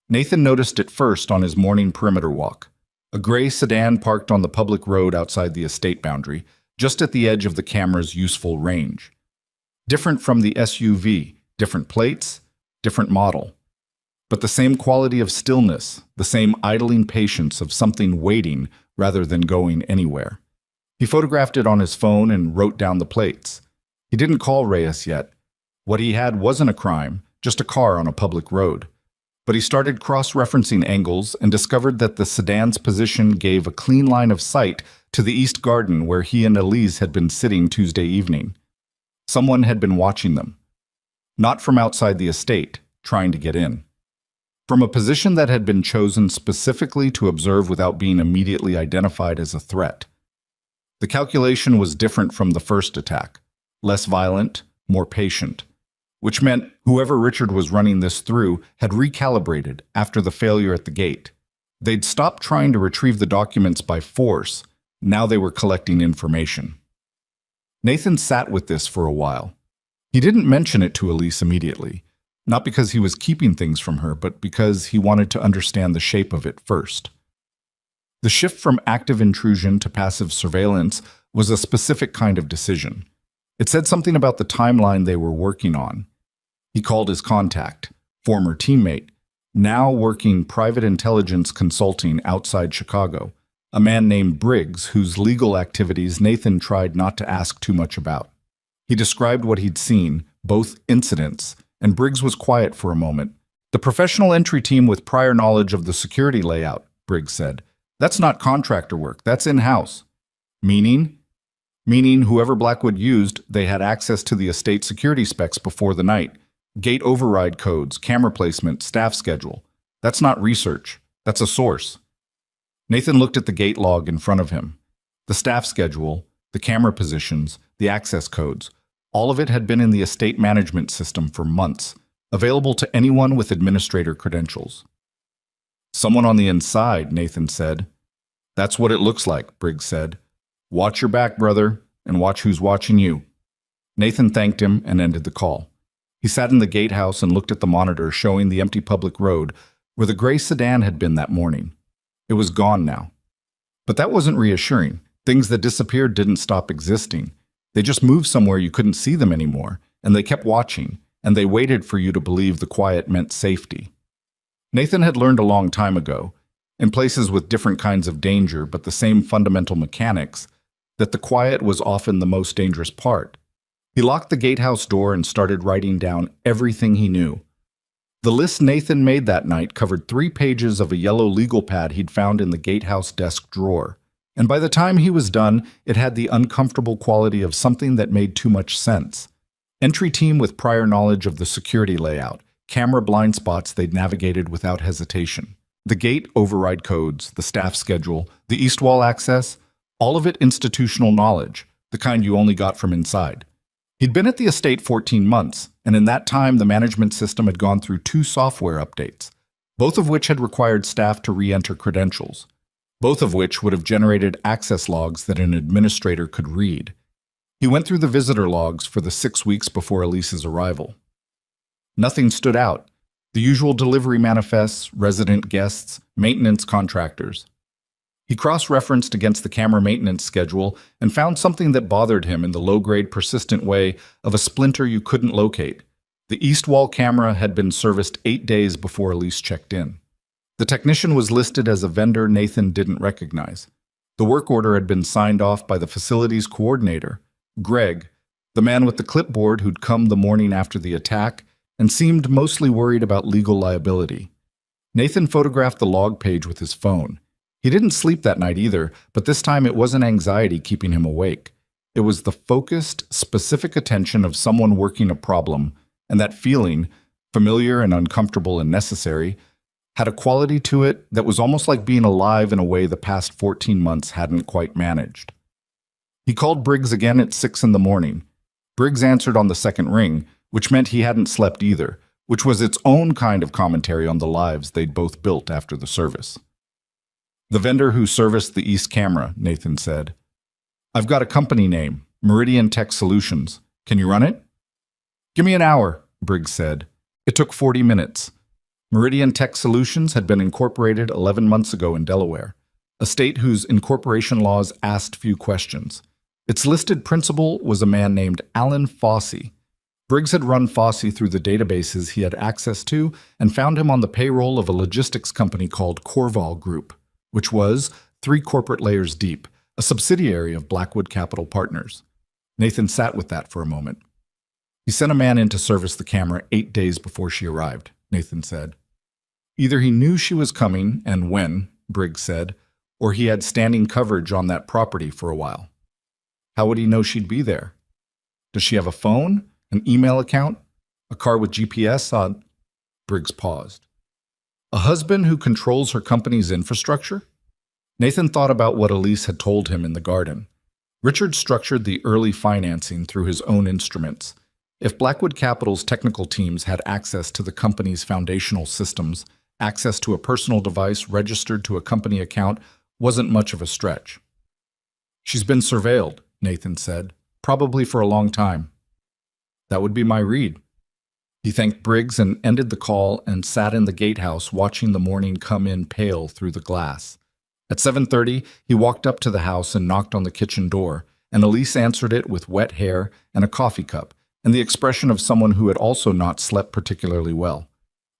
Nathan noticed it first on his morning perimeter walk. A gray sedan parked on the public road outside the estate boundary, just at the edge of the camera's useful range. Different from the SUV, different plates, different model. But the same quality of stillness, the same idling patience of something waiting rather than going anywhere. He photographed it on his phone and wrote down the plates. He didn't call Reyes yet. What he had wasn't a crime, just a car on a public road. But he started cross-referencing angles and discovered that the sedan's position gave a clean line of sight to the east garden where he and Elise had been sitting Tuesday evening. Someone had been watching them. Not from outside the estate, trying to get in. From a position that had been chosen specifically to observe without being immediately identified as a threat. The calculation was different from the first attack. Less violent, more patient. Which meant whoever Richard was running this through had recalibrated after the failure at the gate. They'd stopped trying to retrieve the documents by force. Now they were collecting information. Nathan sat with this for a while. He didn't mention it to Elise immediately, not because he was keeping things from her, but because he wanted to understand the shape of it first. The shift from active intrusion to passive surveillance was a specific kind of decision. It said something about the timeline they were working on. He called his contact, former teammate, now working private intelligence consulting outside Chicago, a man named Briggs whose legal activities Nathan tried not to ask too much about. He described what he'd seen, both incidents, and Briggs was quiet for a moment. "The professional entry team with prior knowledge of the security layout," Briggs said. "That's not contractor work, that's in-house." "Meaning?" "Meaning whoever Blackwood used, they had access to the estate security specs before the night. Gate override codes, camera placement, staff schedule. That's not research. That's a source." Nathan looked at the gate log in front of him. The staff schedule, the camera positions, the access codes, all of it had been in the estate management system for months, available to anyone with administrator credentials. "Someone on the inside," Nathan said. That's what it looks like, Briggs said. Watch your back, brother, and watch who's watching you. Nathan thanked him and ended the call. He sat in the gatehouse and looked at the monitor showing the empty public road where the gray sedan had been that morning. It was gone now. But that wasn't reassuring. Things that disappeared didn't stop existing. They just moved somewhere you couldn't see them anymore, and they kept watching, and they waited for you to believe the quiet meant safety. Nathan had learned a long time ago, in places with different kinds of danger but the same fundamental mechanics, that the quiet was often the most dangerous part. He locked the gatehouse door and started writing down everything he knew. The list Nathan made that night covered 3 pages of a yellow legal pad he'd found in the gatehouse desk drawer. And by the time he was done, it had the uncomfortable quality of something that made too much sense. Entry team with prior knowledge of the security layout, camera blind spots they'd navigated without hesitation. The gate override codes, the staff schedule, the east wall access, all of it institutional knowledge, the kind you only got from inside. He'd been at the estate 14 months, and in that time the management system had gone through 2 software updates, both of which had required staff to re-enter credentials, both of which would have generated access logs that an administrator could read. He went through the visitor logs for the 6 weeks before Elise's arrival. Nothing stood out. The usual delivery manifests, resident guests, maintenance contractors. He cross-referenced against the camera maintenance schedule and found something that bothered him in the low-grade, persistent way of a splinter you couldn't locate. The east wall camera had been serviced 8 days before Elise checked in. The technician was listed as a vendor Nathan didn't recognize. The work order had been signed off by the facilities coordinator, Greg, the man with the clipboard who'd come the morning after the attack and seemed mostly worried about legal liability. Nathan photographed the log page with his phone. He didn't sleep that night either, but this time it wasn't anxiety keeping him awake. It was the focused, specific attention of someone working a problem, and that feeling, familiar and uncomfortable and necessary, had a quality to it that was almost like being alive in a way the past 14 months hadn't quite managed. He called Briggs again at 6 in the morning. Briggs answered on the second ring, which meant he hadn't slept either, which was its own kind of commentary on the lives they'd both built after the service. The vendor who serviced the East camera, Nathan said. I've got a company name, Meridian Tech Solutions. Can you run it? Give me an hour, Briggs said. It took 40 minutes. Meridian Tech Solutions had been incorporated 11 months ago in Delaware, a state whose incorporation laws asked few questions. Its listed principal was a man named Alan Fossey. Briggs had run Fossey through the databases he had access to and found him on the payroll of a logistics company called Corval Group, which was 3 corporate layers deep, a subsidiary of Blackwood Capital Partners. Nathan sat with that for a moment. He sent a man in to service the camera 8 days before she arrived, Nathan said. Either he knew she was coming, and when, Briggs said, or he had standing coverage on that property for a while. How would he know she'd be there? Does she have a phone, an email account, a car with GPS on? Briggs paused. A husband who controls her company's infrastructure? Nathan thought about what Elise had told him in the garden. Richard structured the early financing through his own instruments. If Blackwood Capital's technical teams had access to the company's foundational systems, access to a personal device registered to a company account wasn't much of a stretch. She's been surveilled, Nathan said, probably for a long time. That would be my read. He thanked Briggs and ended the call and sat in the gatehouse watching the morning come in pale through the glass. At 7:30, he walked up to the house and knocked on the kitchen door, and Elise answered it with wet hair and a coffee cup, and the expression of someone who had also not slept particularly well.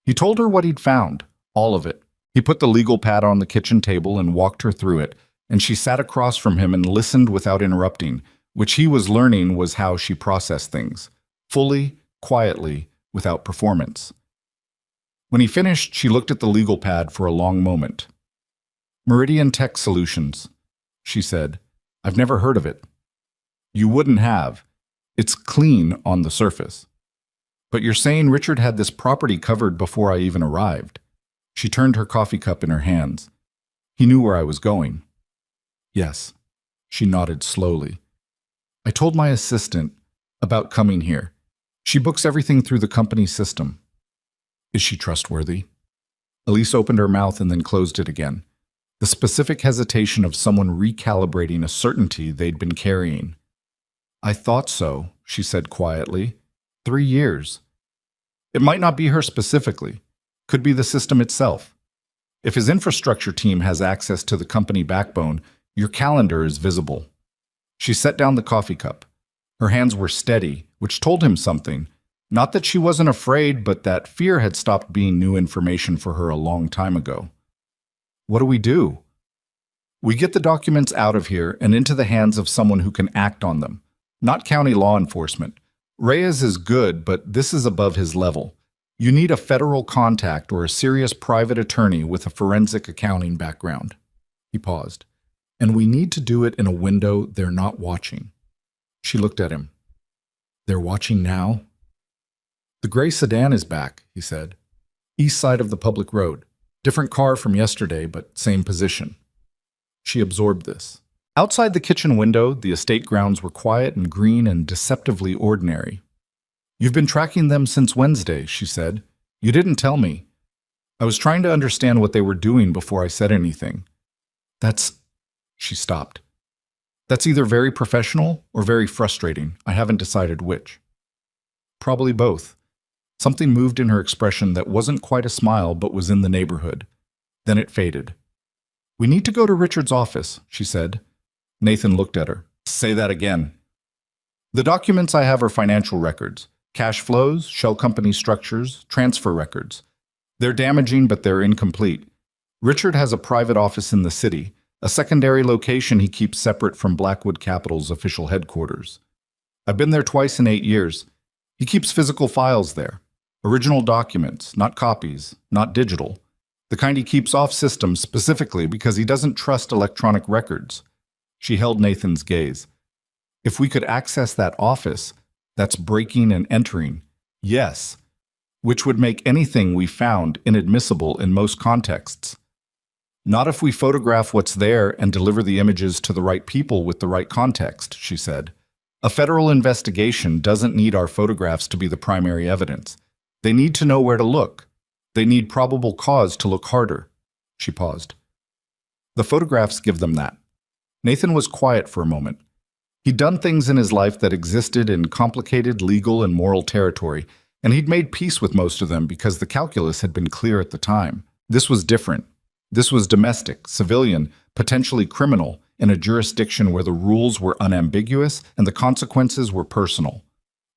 He told her what he'd found, all of it. He put the legal pad on the kitchen table and walked her through it, and she sat across from him and listened without interrupting, which he was learning was how she processed things, fully, quietly, without performance. When he finished, she looked at the legal pad for a long moment. Meridian Tech Solutions, she said. I've never heard of it. You wouldn't have. It's clean on the surface. But you're saying Richard had this property covered before I even arrived. She turned her coffee cup in her hands. He knew where I was going. Yes. She nodded slowly. I told my assistant about coming here. She books everything through the company system. Is she trustworthy? Elise opened her mouth and then closed it again. the specific hesitation of someone recalibrating a certainty they'd been carrying. "I thought so," she said quietly. 3 years. It might not be her specifically. Could be the system itself. If his infrastructure team has access to the company backbone, your calendar is visible. She set down the coffee cup. Her hands were steady, which told him something. Not that she wasn't afraid, but that fear had stopped being new information for her a long time ago. "What do we do?" "We get the documents out of here and into the hands of someone who can act on them. Not county law enforcement. Reyes is good, but this is above his level. You need a federal contact or a serious private attorney with a forensic accounting background." He paused. "And we need to do it in a window they're not watching." She looked at him. "They're watching now?" "The gray sedan is back," he said. "East side of the public road. Different car from yesterday, but same position." She absorbed this. Outside the kitchen window, the estate grounds were quiet and green and deceptively ordinary. "You've been tracking them since Wednesday," she said. "You didn't tell me. I was trying to understand what they were doing before I said anything." "That's—" She stopped. "That's either very professional or very frustrating. I haven't decided which." "Probably both." Something moved in her expression that wasn't quite a smile but was in the neighborhood. Then it faded. "We need to go to Richard's office," she said. Nathan looked at her. "Say that again." "The documents I have are financial records. Cash flows, shell company structures, transfer records. They're damaging, but they're incomplete. Richard has a private office in the city, a secondary location he keeps separate from Blackwood Capital's official headquarters. I've been there twice in 8 years. He keeps physical files there. Original documents, not copies, not digital. The kind he keeps off system specifically because he doesn't trust electronic records." She held Nathan's gaze. "If we could access that office, that's breaking and entering. Yes. Which would make anything we found inadmissible in most contexts. Not if we photograph what's there and deliver the images to the right people with the right context," she said. "A federal investigation doesn't need our photographs to be the primary evidence. They need to know where to look. They need probable cause to look harder." She paused. "The photographs give them that." Nathan was quiet for a moment. He'd done things in his life that existed in complicated legal and moral territory, and he'd made peace with most of them because the calculus had been clear at the time. This was different. This was domestic, civilian, potentially criminal, in a jurisdiction where the rules were unambiguous and the consequences were personal.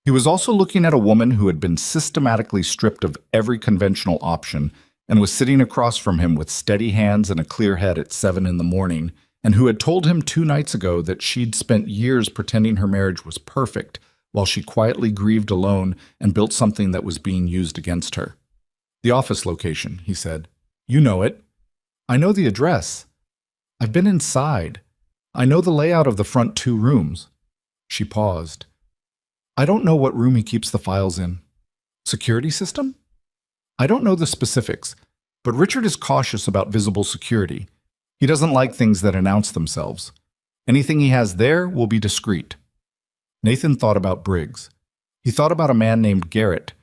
He was also looking at a woman who had been systematically stripped of every conventional option and was sitting across from him with steady hands and a clear head at 7 in the morning, and who had told him 2 nights ago that she'd spent years pretending her marriage was perfect while she quietly grieved alone and built something that was being used against her. "The office location," he said. "You know it." "I know the address. I've been inside. I know the layout of the front 2 rooms." She paused. "I don't know what room he keeps the files in." "Security system?" "I don't know the specifics, but Richard is cautious about visible security. He doesn't like things that announce themselves. Anything he has there will be discreet." Nathan thought about Briggs. He thought about a man named Garrett,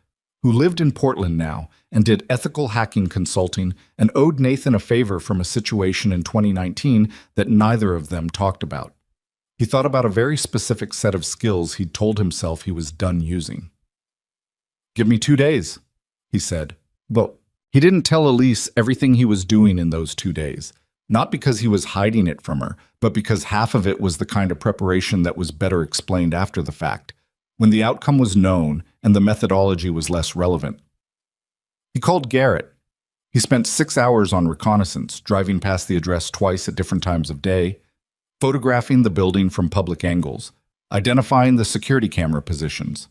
who lived in Portland now and did ethical hacking consulting and owed Nathan a favor from a situation in 2019 that neither of them talked about. He thought about a very specific set of skills he'd told himself he was done using. "Give me 2 days," he said. But he didn't tell Elise everything he was doing in those 2 days. Not because he was hiding it from her, but because half of it was the kind of preparation that was better explained after the fact, when the outcome was known and the methodology was less relevant. He called Garrett. He spent 6 hours on reconnaissance, driving past the address twice at different times of day, photographing the building from public angles, identifying the security camera positions.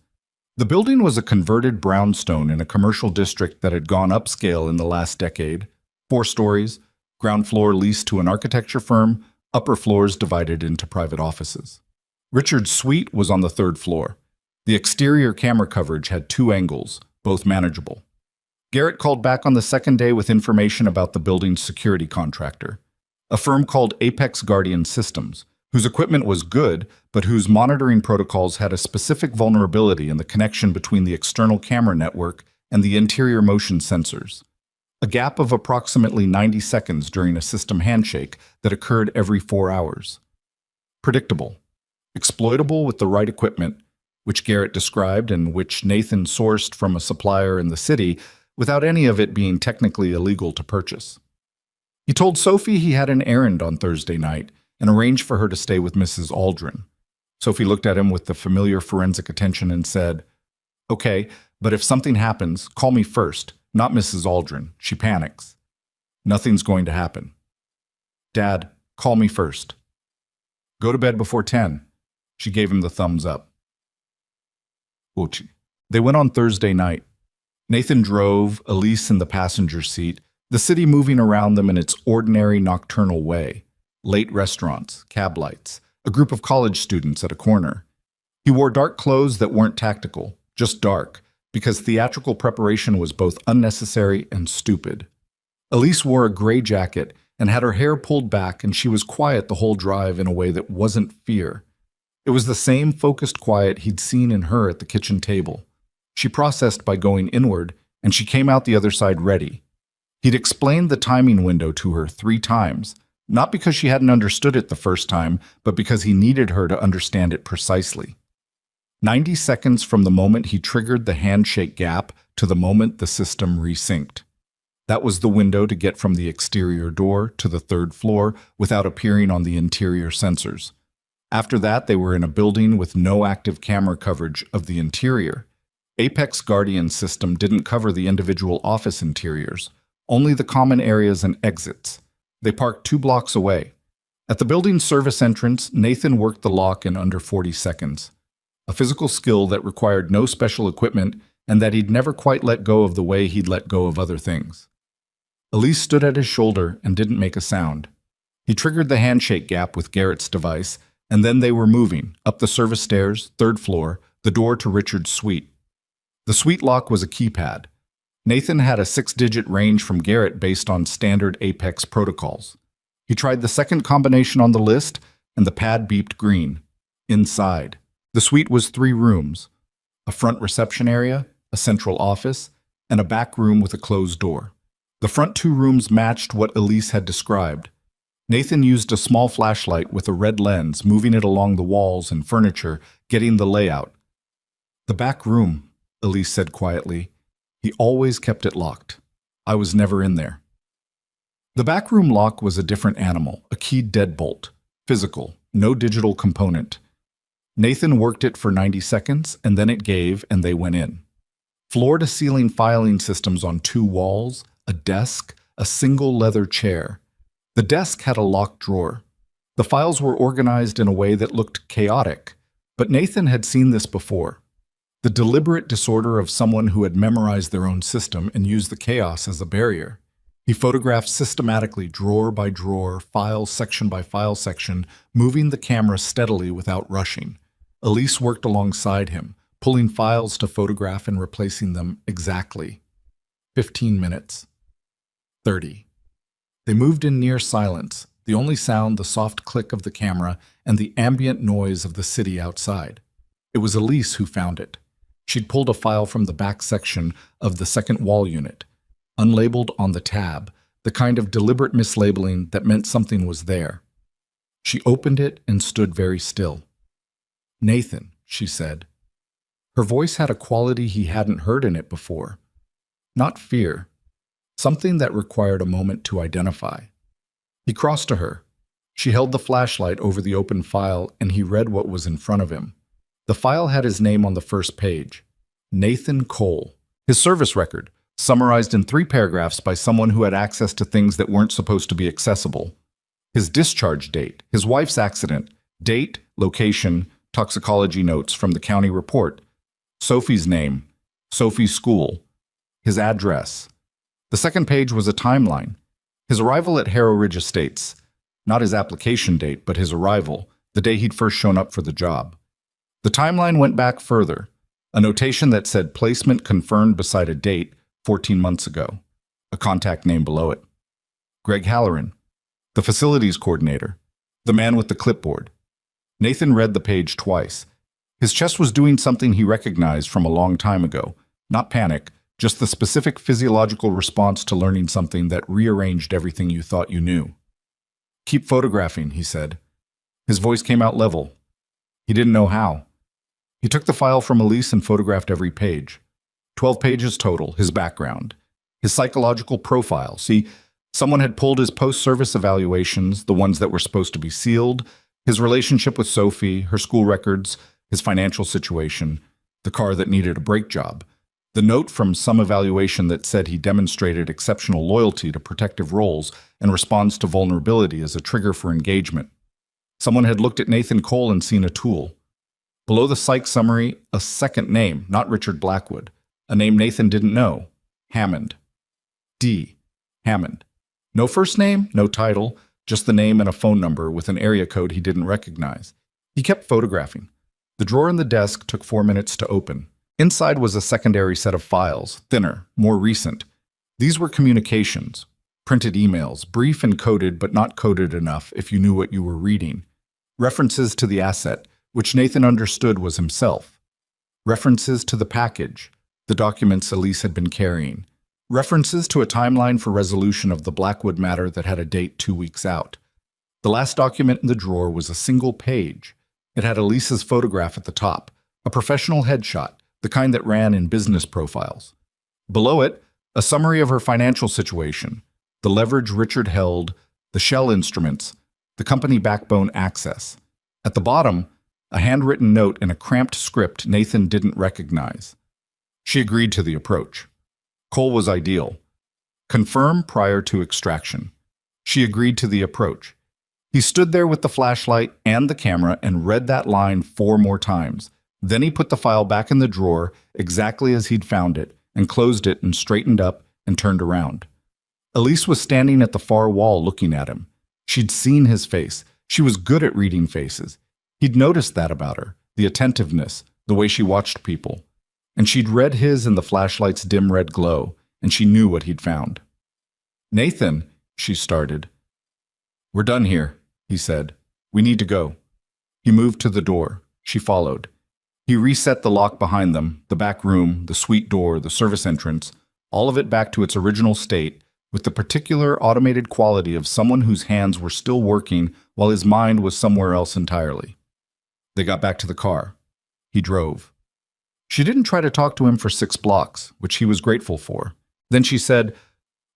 The building was a converted brownstone in a commercial district that had gone upscale in the last decade, 4 stories, ground floor leased to an architecture firm, upper floors divided into private offices. Richard's suite was on the 3rd floor. The exterior camera coverage had 2 angles, both manageable. Garrett called back on the 2nd day with information about the building's security contractor, a firm called Apex Guardian Systems, whose equipment was good, but whose monitoring protocols had a specific vulnerability in the connection between the external camera network and the interior motion sensors. a gap of approximately 90 seconds during a system handshake that occurred every 4 hours. Predictable. Exploitable with the right equipment, which Garrett described and which Nathan sourced from a supplier in the city without any of it being technically illegal to purchase. He told Sophie he had an errand on Thursday night and arranged for her to stay with Mrs. Aldrin. Sophie looked at him with the familiar forensic attention and said, "Okay, but if something happens, call me first, not Mrs. Aldrin. She panics." "Nothing's going to happen." "Dad, call me first." "Go to bed before 10. She gave him the thumbs up. They went on Thursday night. Nathan drove, Elise in the passenger seat, the city moving around them in its ordinary nocturnal way. Late restaurants, cab lights, a group of college students at a corner. He wore dark clothes that weren't tactical, just dark, because theatrical preparation was both unnecessary and stupid. Elise wore a gray jacket and had her hair pulled back, and she was quiet the whole drive in a way that wasn't fear. It was the same focused quiet he'd seen in her at the kitchen table. She processed by going inward, and she came out the other side ready. He'd explained the timing window to her 3 times, not because she hadn't understood it the first time, but because he needed her to understand it precisely. 90 seconds from the moment he triggered the handshake gap to the moment the system resynced. That was the window to get from the exterior door to the 3rd floor without appearing on the interior sensors. After that, they were in a building with no active camera coverage of the interior. Apex Guardian system didn't cover the individual office interiors, only the common areas and exits. They parked 2 blocks away. At the building's service entrance, Nathan worked the lock in under 40 seconds. A physical skill that required no special equipment and that he'd never quite let go of the way he'd let go of other things. Elise stood at his shoulder and didn't make a sound. He triggered the handshake gap with Garrett's device, and then they were moving, up the service stairs, 3rd floor, the door to Richard's suite. The suite lock was a keypad. Nathan had a 6-digit range from Garrett based on standard Apex protocols. He tried the second combination on the list, and the pad beeped green. Inside. The suite was 3 rooms, a front reception area, a central office, and a back room with a closed door. The front 2 rooms matched what Elise had described. Nathan used a small flashlight with a red lens, moving it along the walls and furniture, getting the layout. "The back room," Elise said quietly. "He always kept it locked. I was never in there." The backroom lock was a different animal, a keyed deadbolt, physical, no digital component. Nathan worked it for 90 seconds, and then it gave, and they went in. Floor-to-ceiling filing systems on 2 walls, a desk, a single leather chair. The desk had a locked drawer. The files were organized in a way that looked chaotic, but Nathan had seen this before. The deliberate disorder of someone who had memorized their own system and used the chaos as a barrier. He photographed systematically, drawer by drawer, file section by file section, moving the camera steadily without rushing. Elise worked alongside him, pulling files to photograph and replacing them exactly. 15 minutes. 30. They moved in near silence, the only sound the soft click of the camera and the ambient noise of the city outside. It was Elise who found it. She'd pulled a file from the back section of the second wall unit, unlabeled on the tab, the kind of deliberate mislabeling that meant something was there. She opened it and stood very still. "Nathan," she said. Her voice had a quality he hadn't heard in it before. Not fear. Something that required a moment to identify. He crossed to her. She held the flashlight over the open file, and he read what was in front of him. The file had his name on the first page. Nathan Cole. His service record, summarized in 3 paragraphs by someone who had access to things that weren't supposed to be accessible. His discharge date, his wife's accident, date, location, toxicology notes from the county report, Sophie's name, Sophie's school, his address. The second page was a timeline. His arrival at Harrow Ridge Estates. Not his application date, but his arrival, the day he'd first shown up for the job. The timeline went back further, a notation that said placement confirmed beside a date 14 months ago, a contact name below it. Greg Halloran, the facilities coordinator, the man with the clipboard. Nathan read the page twice. His chest was doing something he recognized from a long time ago. Not panic, just the specific physiological response to learning something that rearranged everything you thought you knew. "Keep photographing," he said. His voice came out level. He didn't know how. He took the file from Elise and photographed every page. 12 pages total, his background, his psychological profile. See, someone had pulled his post-service evaluations, the ones that were supposed to be sealed, his relationship with Sophie, her school records, his financial situation, the car that needed a brake job, the note from some evaluation that said he demonstrated exceptional loyalty to protective roles and responds to vulnerability as a trigger for engagement. Someone had looked at Nathan Cole and seen a tool. Below the psych summary, a second name, not Richard Blackwood, a name Nathan didn't know, Hammond. D. Hammond. No first name, no title, just the name and a phone number with an area code he didn't recognize. He kept photographing. The drawer in the desk took 4 minutes to open. Inside was a secondary set of files, thinner, more recent. These were communications, printed emails, brief and coded but not coded enough if you knew what you were reading. References to the asset, which Nathan understood was himself. References to the package, the documents Elise had been carrying. References to a timeline for resolution of the Blackwood matter that had a date 2 weeks out. The last document in the drawer was a single page. It had Elise's photograph at the top, a professional headshot, the kind that ran in business profiles. Below it, a summary of her financial situation, the leverage Richard held, the shell instruments, the company backbone access. At the bottom, a handwritten note in a cramped script Nathan didn't recognize. She agreed to the approach. Cole was ideal. Confirm prior to extraction. She agreed to the approach. He stood there with the flashlight and the camera and read that line 4 more times. Then he put the file back in the drawer exactly as he'd found it and closed it and straightened up and turned around. Elise was standing at the far wall looking at him. She'd seen his face. She was good at reading faces. He'd noticed that about her, the attentiveness, the way she watched people. And she'd read his in the flashlight's dim red glow, and she knew what he'd found. "Nathan," she started. "We're done here," he said. "We need to go." He moved to the door. She followed. He reset the lock behind them, the back room, the suite door, the service entrance, all of it back to its original state, with the particular automated quality of someone whose hands were still working while his mind was somewhere else entirely. They got back to the car. He drove. She didn't try to talk to him for 6 blocks, which he was grateful for. Then she said,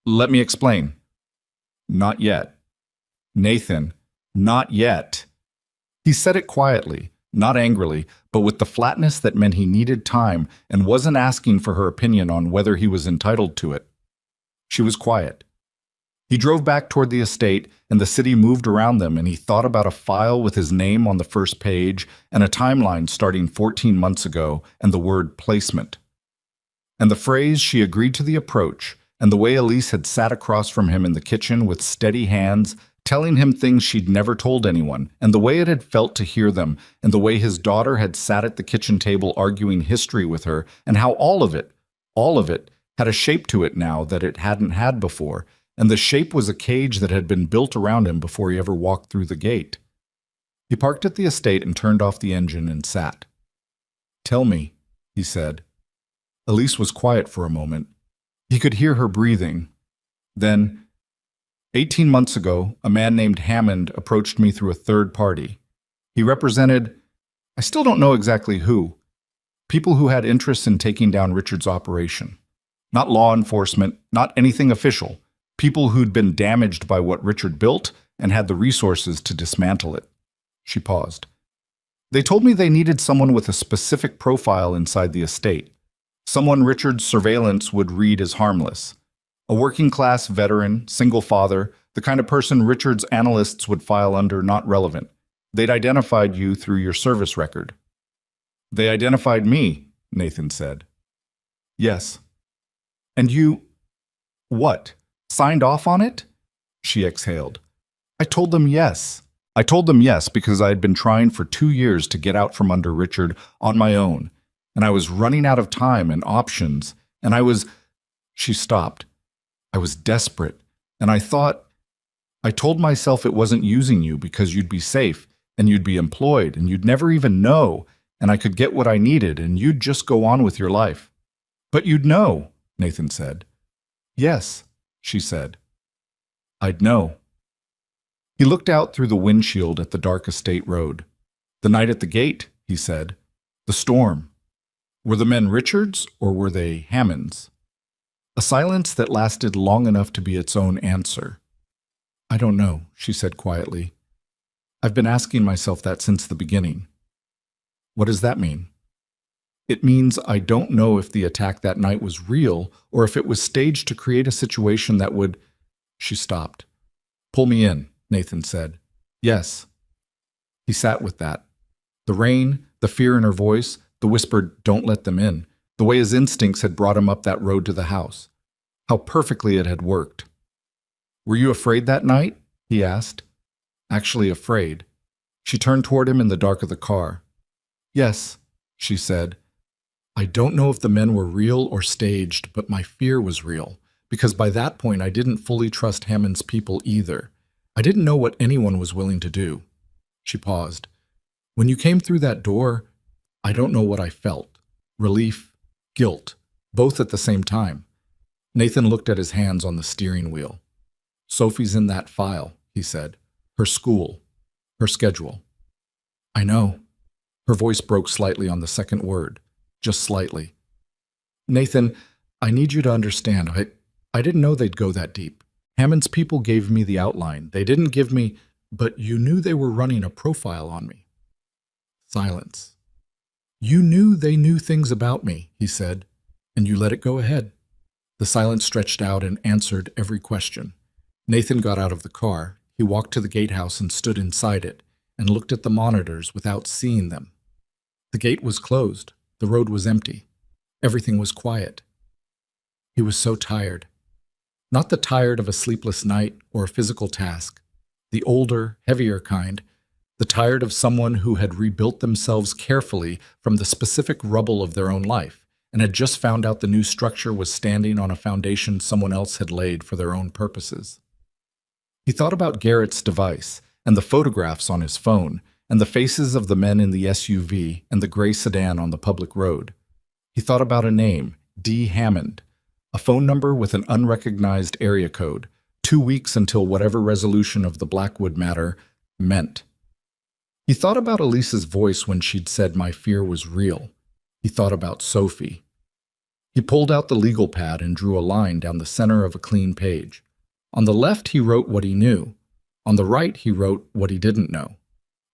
"Let me explain." "Not yet." "Nathan, not yet." He said it quietly, not angrily, but with the flatness that meant he needed time and wasn't asking for her opinion on whether he was entitled to it. She was quiet. He drove back toward the estate, and the city moved around them, and he thought about a file with his name on the first page and a timeline starting 14 months ago and the word placement. And the phrase "she agreed to the approach," and the way Elise had sat across from him in the kitchen with steady hands, telling him things she'd never told anyone, and the way it had felt to hear them, and the way his daughter had sat at the kitchen table arguing history with her, and how all of it, had a shape to it now that it hadn't had before, and the shape was a cage that had been built around him before he ever walked through the gate. He parked at the estate and turned off the engine and sat. "Tell me," he said. Elise was quiet for a moment. He could hear her breathing. Then, 18 months ago, a man named Hammond approached me through a third party. He represented, I still don't know exactly who, people who had interests in taking down Richard's operation. Not law enforcement, not anything official. People who'd been damaged by what Richard built and had the resources to dismantle it. She paused. They told me they needed someone with a specific profile inside the estate. Someone Richard's surveillance would read as harmless. A working-class veteran, single father, the kind of person Richard's analysts would file under not relevant. They'd identified you through your service record. "They identified me," Nathan said. "Yes." "And you... what? Signed off on it?" She exhaled. I told them yes because I had been trying for 2 years to get out from under Richard on my own, and I was running out of time and options, and I was... She stopped. I was desperate, and I told myself it wasn't using you because you'd be safe, and you'd be employed, and you'd never even know, and I could get what I needed, and you'd just go on with your life. But you'd know. Nathan said. Yes, she said. I'd know. He looked out through the windshield at the dark estate road. The night at the gate, he said. The storm. Were the men Richards or were they Hammonds? A silence that lasted long enough to be its own answer. I don't know, she said quietly. I've been asking myself that since the beginning. What does that mean? It means I don't know if the attack that night was real or if it was staged to create a situation that would... She stopped. Pull me in, Nathan said. Yes. He sat with that. The rain, the fear in her voice, the whispered, don't let them in, the way his instincts had brought him up that road to the house. How perfectly it had worked. Were you afraid that night? He asked. Actually afraid. She turned toward him in the dark of the car. Yes, she said. I don't know if the men were real or staged, but my fear was real, because by that point I didn't fully trust Hammond's people either. I didn't know what anyone was willing to do. She paused. When you came through that door, I don't know what I felt. Relief, guilt, both at the same time. Nathan looked at his hands on the steering wheel. Sophie's in that file, he said. Her school, her schedule. I know. Her voice broke slightly on the second word, just slightly. Nathan, I need you to understand, I didn't know they'd go that deep. Hammond's people gave me the outline. They didn't give me, but you knew they were running a profile on me. Silence. You knew they knew things about me, he said, and you let it go ahead. The silence stretched out and answered every question. Nathan got out of the car. He walked to the gatehouse and stood inside it, and looked at the monitors without seeing them. The gate was closed. The road was empty. Everything was quiet. He was so tired. Not the tired of a sleepless night or a physical task, the older, heavier kind, the tired of someone who had rebuilt themselves carefully from the specific rubble of their own life and had just found out the new structure was standing on a foundation someone else had laid for their own purposes. He thought about Garrett's device and the photographs on his phone and the faces of the men in the SUV and the gray sedan on the public road. He thought about a name, D. Hammond, a phone number with an unrecognized area code, 2 weeks until whatever resolution of the Blackwood matter meant. He thought about Elise's voice when she'd said my fear was real. He thought about Sophie. He pulled out the legal pad and drew a line down the center of a clean page. On the left, he wrote what he knew. On the right, he wrote what he didn't know.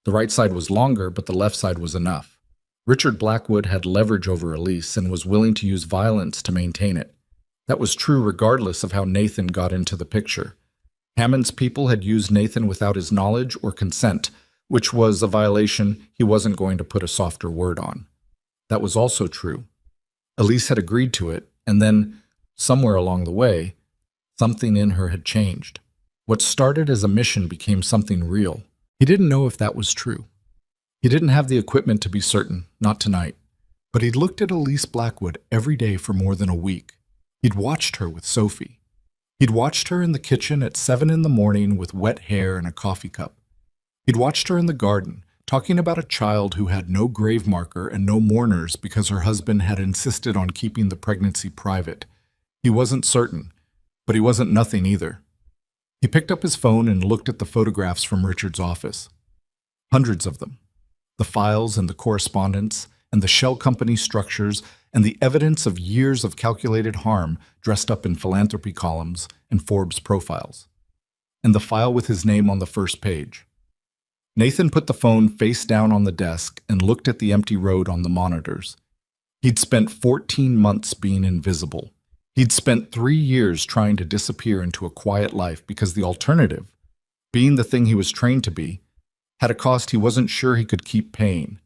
The right side was longer, but the left side was enough. Richard Blackwood had leverage over Elise and was willing to use violence to maintain it. That was true regardless of how Nathan got into the picture. Hammond's people had used Nathan without his knowledge or consent, which was a violation he wasn't going to put a softer word on. That was also true. Elise had agreed to it, and then, somewhere along the way, something in her had changed. What started as a mission became something real. He didn't know if that was true. He didn't have the equipment to be certain, not tonight. But he'd looked at Elise Blackwood every day for more than a week. He'd watched her with Sophie. He'd watched her in the kitchen at 7 in the morning with wet hair and a coffee cup. He'd watched her in the garden, talking about a child who had no grave marker and no mourners because her husband had insisted on keeping the pregnancy private. He wasn't certain, but he wasn't nothing either. He picked up his phone and looked at the photographs from Richard's office. Hundreds of them. The files and the correspondence and the shell company structures and the evidence of years of calculated harm dressed up in philanthropy columns and Forbes profiles. And the file with his name on the first page. Nathan put the phone face down on the desk and looked at the empty road on the monitors. He'd spent 14 months being invisible. He'd spent 3 years trying to disappear into a quiet life because the alternative, being the thing he was trained to be, had a cost he wasn't sure he could keep paying.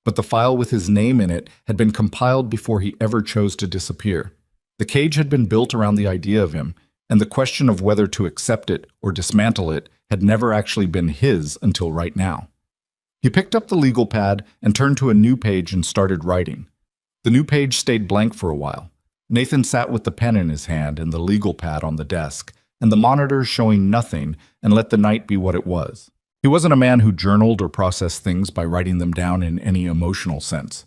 But the file with his name in it had been compiled before he ever chose to disappear. The cage had been built around the idea of him, and the question of whether to accept it or dismantle it had never actually been his until right now. He picked up the legal pad and turned to a new page and started writing. The new page stayed blank for a while. Nathan sat with the pen in his hand and the legal pad on the desk, and the monitors showing nothing, and let the night be what it was. He wasn't a man who journaled or processed things by writing them down in any emotional sense.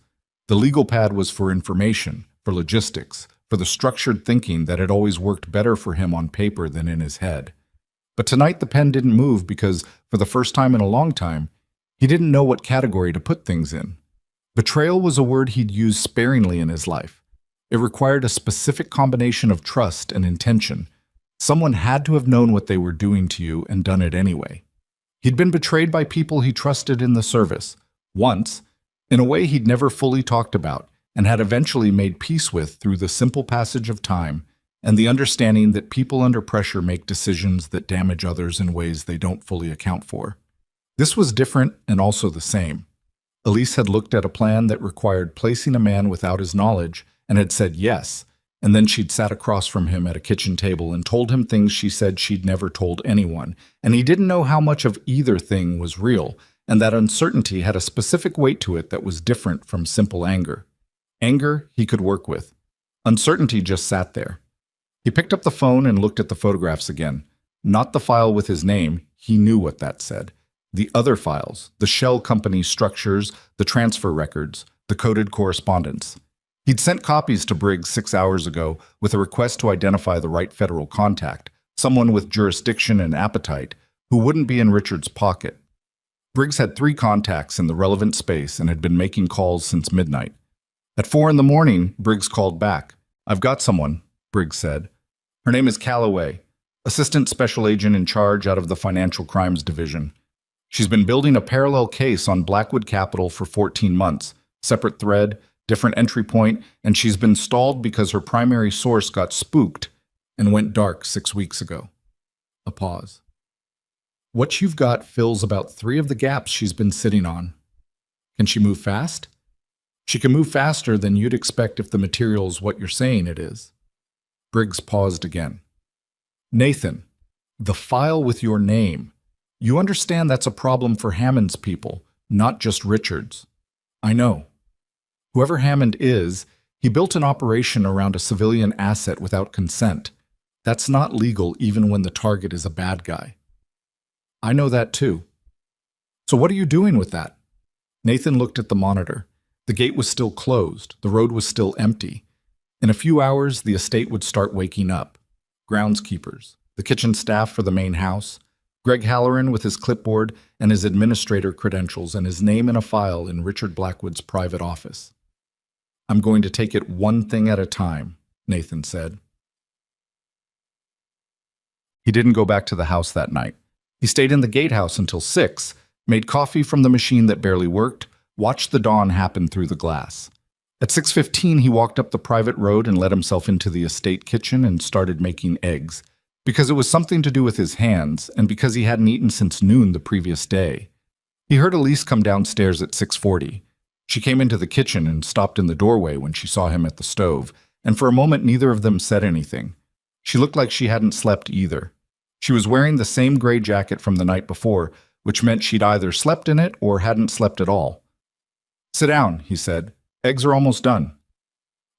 The legal pad was for information, for logistics, for the structured thinking that had always worked better for him on paper than in his head. But tonight the pen didn't move because, for the first time in a long time, he didn't know what category to put things in. Betrayal was a word he'd used sparingly in his life. It required a specific combination of trust and intention. Someone had to have known what they were doing to you and done it anyway. He'd been betrayed by people he trusted in the service, once, in a way he'd never fully talked about, and had eventually made peace with through the simple passage of time and the understanding that people under pressure make decisions that damage others in ways they don't fully account for. This was different and also the same. Elise had looked at a plan that required placing a man without his knowledge and had said yes, and then she'd sat across from him at a kitchen table and told him things she said she'd never told anyone, and he didn't know how much of either thing was real, and that uncertainty had a specific weight to it that was different from simple anger. Anger he could work with. Uncertainty just sat there. He picked up the phone and looked at the photographs again. Not the file with his name, he knew what that said. The other files, the shell company structures, the transfer records, the coded correspondence. He'd sent copies to Briggs 6 hours ago with a request to identify the right federal contact, someone with jurisdiction and appetite, who wouldn't be in Richard's pocket. Briggs had 3 contacts in the relevant space and had been making calls since midnight. At 4 in the morning, Briggs called back. "I've got someone," Briggs said. "Her name is Calloway, assistant special agent in charge out of the Financial Crimes Division. She's been building a parallel case on Blackwood Capital for 14 months, separate thread, different entry point, and she's been stalled because her primary source got spooked and went dark 6 weeks ago." A pause. "What you've got fills about 3 of the gaps she's been sitting on. Can she move fast?" "She can move faster than you'd expect if the material's what you're saying it is." Briggs paused again. "Nathan, the file with your name. You understand that's a problem for Hammond's people, not just Richard's." "I know. Whoever Hammond is, he built an operation around a civilian asset without consent. That's not legal even when the target is a bad guy." "I know that too. So what are you doing with that?" Nathan looked at the monitor. The gate was still closed. The road was still empty. In a few hours, the estate would start waking up. Groundskeepers, the kitchen staff for the main house, Greg Halloran with his clipboard and his administrator credentials and his name in a file in Richard Blackwood's private office. "I'm going to take it one thing at a time," Nathan said. He didn't go back to the house that night. He stayed in the gatehouse until 6, made coffee from the machine that barely worked, watched the dawn happen through the glass. At 6:15, he walked up the private road and let himself into the estate kitchen and started making eggs, because it was something to do with his hands and because he hadn't eaten since noon the previous day. He heard Elise come downstairs at 6:40. She came into the kitchen and stopped in the doorway when she saw him at the stove, and for a moment neither of them said anything. She looked like she hadn't slept either. She was wearing the same gray jacket from the night before, which meant she'd either slept in it or hadn't slept at all. "Sit down," he said. "Eggs are almost done."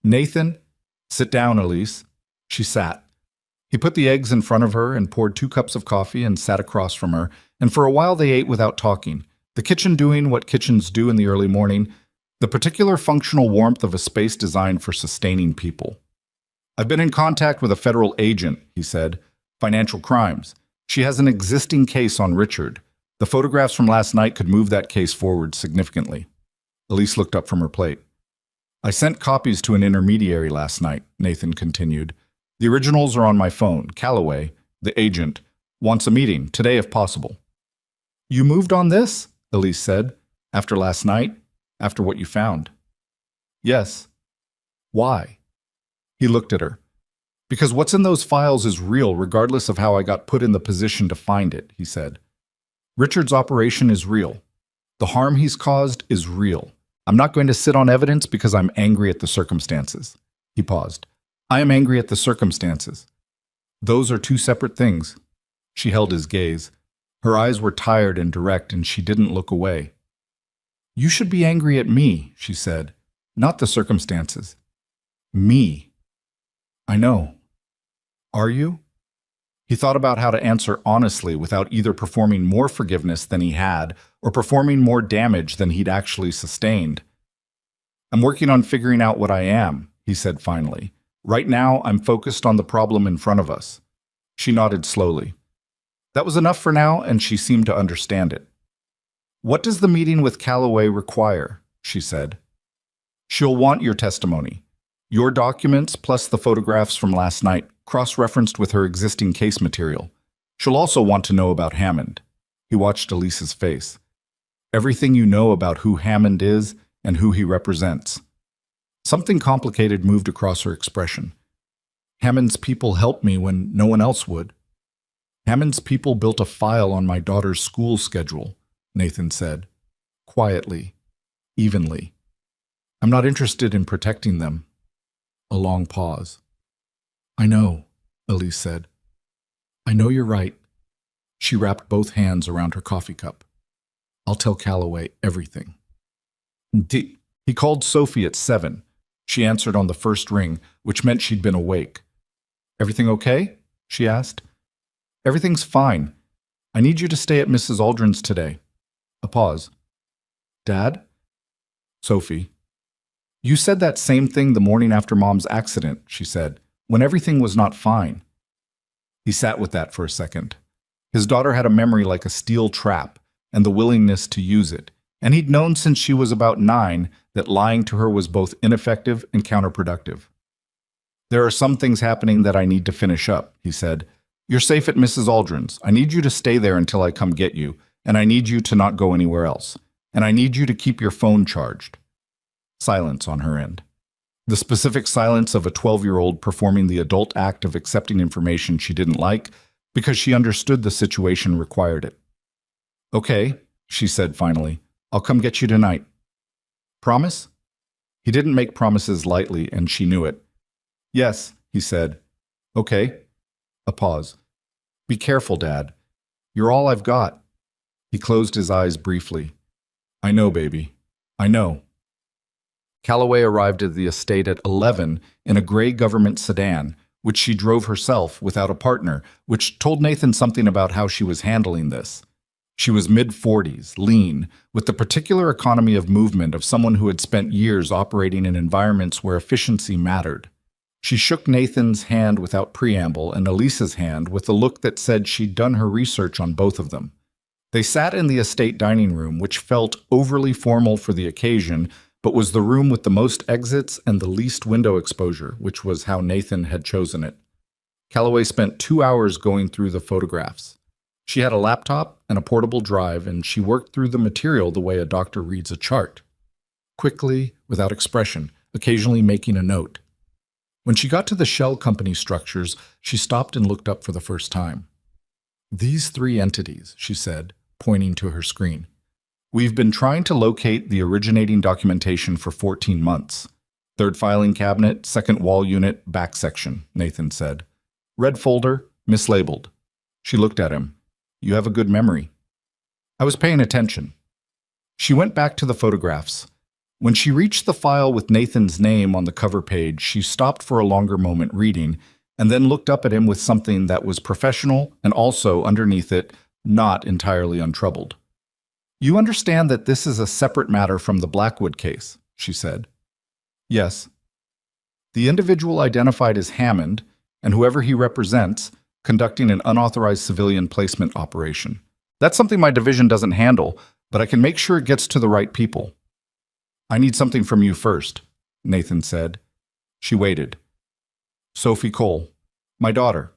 "Nathan?" "Sit down, Elise." She sat. He put the eggs in front of her and poured 2 cups of coffee and sat across from her, and for a while they ate without talking, the kitchen doing what kitchens do in the early morning, the particular functional warmth of a space designed for sustaining people. "I've been in contact with a federal agent," he said. "Financial crimes. She has an existing case on Richard. The photographs from last night could move that case forward significantly." Elise looked up from her plate. "I sent copies to an intermediary last night," Nathan continued. "The originals are on my phone. Calloway, the agent, wants a meeting, today if possible." "You moved on this?" Elise said. "After last night? After what you found?" "Yes." "Why?" He looked at her. "Because what's in those files is real regardless of how I got put in the position to find it," he said. "Richard's operation is real. The harm he's caused is real. I'm not going to sit on evidence because I'm angry at the circumstances." He paused. "I am angry at the circumstances. Those are 2 separate things." She held his gaze. Her eyes were tired and direct, and she didn't look away. "You should be angry at me," she said, "not the circumstances. Me." "I know." "Are you?" He thought about how to answer honestly without either performing more forgiveness than he had or performing more damage than he'd actually sustained. "I'm working on figuring out what I am," he said finally. Right now, I'm focused on the problem in front of us. She nodded slowly. That was enough for now, and she seemed to understand it. What does the meeting with Calloway require? She said. She'll want your testimony. Your documents plus the photographs from last night, cross-referenced with her existing case material. She'll also want to know about Hammond. He watched Elise's face. Everything you know about who Hammond is and who he represents. Something complicated moved across her expression. Hammond's people helped me when no one else would. Hammond's people built a file on my daughter's school schedule, Nathan said, quietly, evenly. I'm not interested in protecting them. A long pause. I know, Elise said. I know you're right. She wrapped both hands around her coffee cup. I'll tell Calloway everything. He called Sophie at 7. She answered on the first ring, which meant she'd been awake. Everything okay? She asked. Everything's fine. I need you to stay at Mrs. Aldrin's today. A pause. Dad? Sophie. You said that same thing the morning after Mom's accident, she said, when everything was not fine. He sat with that for a second. His daughter had a memory like a steel trap and the willingness to use it, and he'd known since she was about 9 that lying to her was both ineffective and counterproductive. There are some things happening that I need to finish up, he said. You're safe at Mrs. Aldrin's. I need you to stay there until I come get you, and I need you to not go anywhere else. And I need you to keep your phone charged. Silence on her end. The specific silence of a 12-year-old performing the adult act of accepting information she didn't like because she understood the situation required it. Okay, she said finally. I'll come get you tonight. Promise? He didn't make promises lightly, and she knew it. Yes, he said. Okay. A pause. Be careful, Dad. You're all I've got. He closed his eyes briefly. I know, baby. I know. Calloway arrived at the estate at 11 in a gray government sedan, which she drove herself without a partner, which told Nathan something about how she was handling this. She was mid-40s, lean, with the particular economy of movement of someone who had spent years operating in environments where efficiency mattered. She shook Nathan's hand without preamble and Elise's hand with a look that said she'd done her research on both of them. They sat in the estate dining room, which felt overly formal for the occasion, but was the room with the most exits and the least window exposure, which was how Nathan had chosen it. Calloway spent 2 hours going through the photographs. She had a laptop and a portable drive, and she worked through the material the way a doctor reads a chart. Quickly, without expression, occasionally making a note. When she got to the shell company structures, she stopped and looked up for the first time. These 3 entities, she said, pointing to her screen. We've been trying to locate the originating documentation for 14 months. 3rd filing cabinet, 2nd wall unit, back section, Nathan said. Red folder, mislabeled. She looked at him. You have a good memory. I was paying attention. She went back to the photographs. When she reached the file with Nathan's name on the cover page, she stopped for a longer moment reading, and then looked up at him with something that was professional and also, underneath it, not entirely untroubled. You understand that this is a separate matter from the Blackwood case, she said. Yes. The individual identified as Hammond, and whoever he represents, conducting an unauthorized civilian placement operation. That's something my division doesn't handle, but I can make sure it gets to the right people. I need something from you first, Nathan said. She waited. Sophie Cole, my daughter.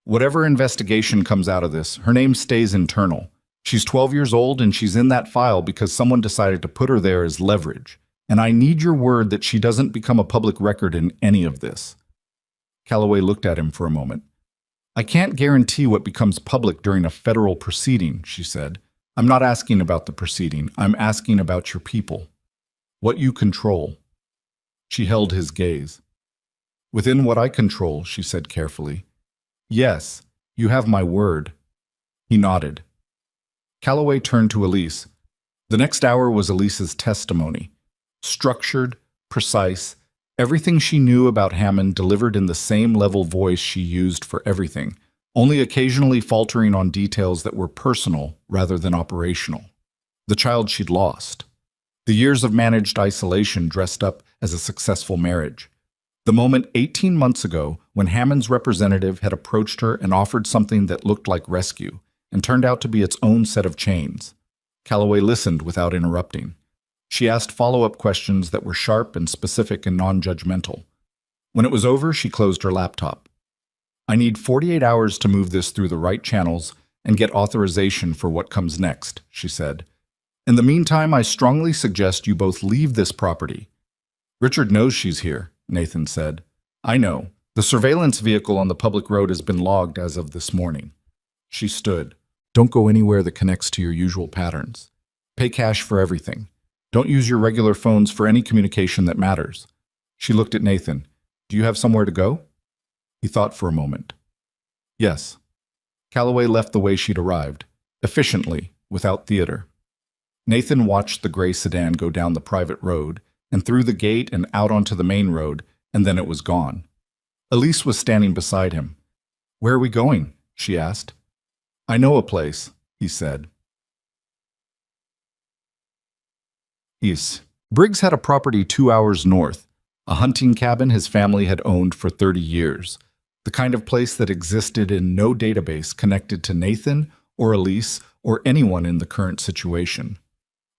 Whatever investigation comes out of this, her name stays internal. She's 12 years old and she's in that file because someone decided to put her there as leverage. And I need your word that she doesn't become a public record in any of this. Calloway looked at him for a moment. I can't guarantee what becomes public during a federal proceeding, she said. I'm not asking about the proceeding. I'm asking about your people. What you control. She held his gaze. Within what I control, she said carefully. Yes, you have my word. He nodded. Calloway turned to Elise. The next hour was Elise's testimony. Structured, precise, everything she knew about Hammond delivered in the same level voice she used for everything, only occasionally faltering on details that were personal rather than operational. The child she'd lost. The years of managed isolation dressed up as a successful marriage. The moment 18 months ago when Hammond's representative had approached her and offered something that looked like rescue and turned out to be its own set of chains. Calloway listened without interrupting. She asked follow-up questions that were sharp and specific and non-judgmental. When it was over, she closed her laptop. I need 48 hours to move this through the right channels and get authorization for what comes next, she said. In the meantime, I strongly suggest you both leave this property. Richard knows she's here, Nathan said. I know. The surveillance vehicle on the public road has been logged as of this morning. She stood. Don't go anywhere that connects to your usual patterns. Pay cash for everything. Don't use your regular phones for any communication that matters. She looked at Nathan. Do you have somewhere to go? He thought for a moment. Yes. Calloway left the way she'd arrived, efficiently, without theater. Nathan watched the gray sedan go down the private road and through the gate and out onto the main road, and then it was gone. Elise was standing beside him. Where are we going? She asked. I know a place, he said. Yes. Briggs had a property 2 hours north, a hunting cabin his family had owned for 30 years, the kind of place that existed in no database connected to Nathan or Elise or anyone in the current situation.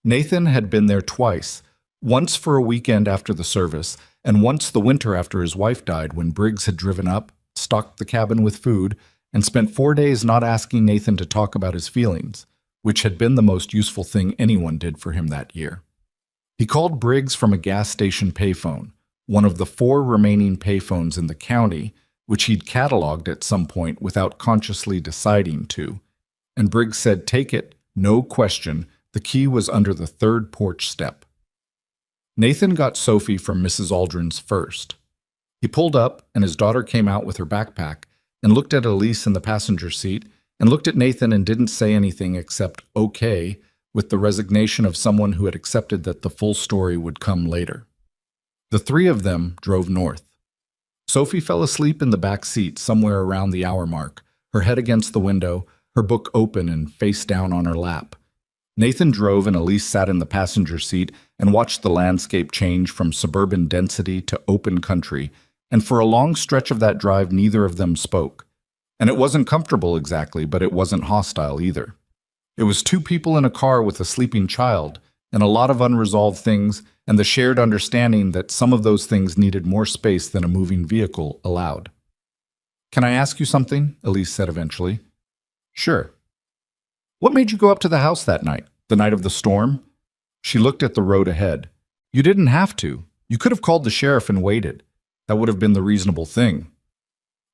Nathan had been there twice, once for a weekend after the service, and once the winter after his wife died when Briggs had driven up, stocked the cabin with food, and spent 4 days not asking Nathan to talk about his feelings, which had been the most useful thing anyone did for him that year. He called Briggs from a gas station payphone, one of the 4 remaining payphones in the county, which he'd cataloged at some point without consciously deciding to. And Briggs said, take it, no question, the key was under the 3rd porch step. Nathan got Sophie from Mrs. Aldrin's first. He pulled up, and his daughter came out with her backpack and looked at Elise in the passenger seat and looked at Nathan and didn't say anything except okay, with the resignation of someone who had accepted that the full story would come later. The 3 of them drove north. Sophie fell asleep in the back seat somewhere around the hour mark, her head against the window, her book open and face down on her lap. Nathan drove and Elise sat in the passenger seat and watched the landscape change from suburban density to open country, and for a long stretch of that drive neither of them spoke. And it wasn't comfortable exactly, but it wasn't hostile either. It was 2 people in a car with a sleeping child, and a lot of unresolved things, and the shared understanding that some of those things needed more space than a moving vehicle allowed. Can I ask you something? Elise said eventually. Sure. What made you go up to the house that night, the night of the storm? She looked at the road ahead. You didn't have to. You could have called the sheriff and waited. That would have been the reasonable thing.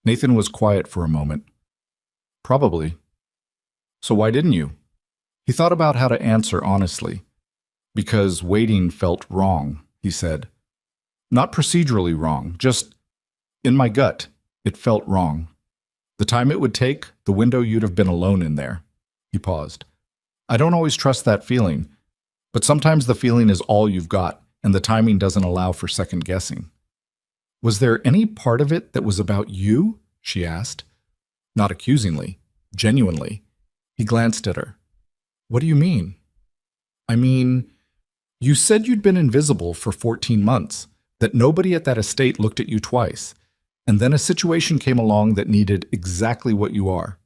Nathan was quiet for a moment. Probably. So why didn't you? He thought about how to answer honestly. Because waiting felt wrong, he said. Not procedurally wrong, just in my gut, it felt wrong. The time it would take, the window you'd have been alone in there. He paused. I don't always trust that feeling, but sometimes the feeling is all you've got, and the timing doesn't allow for second guessing. Was there any part of it that was about you? She asked. Not accusingly, genuinely. He glanced at her. What do you mean? I mean, you said you'd been invisible for 14 months, that nobody at that estate looked at you twice, and then a situation came along that needed exactly what you are.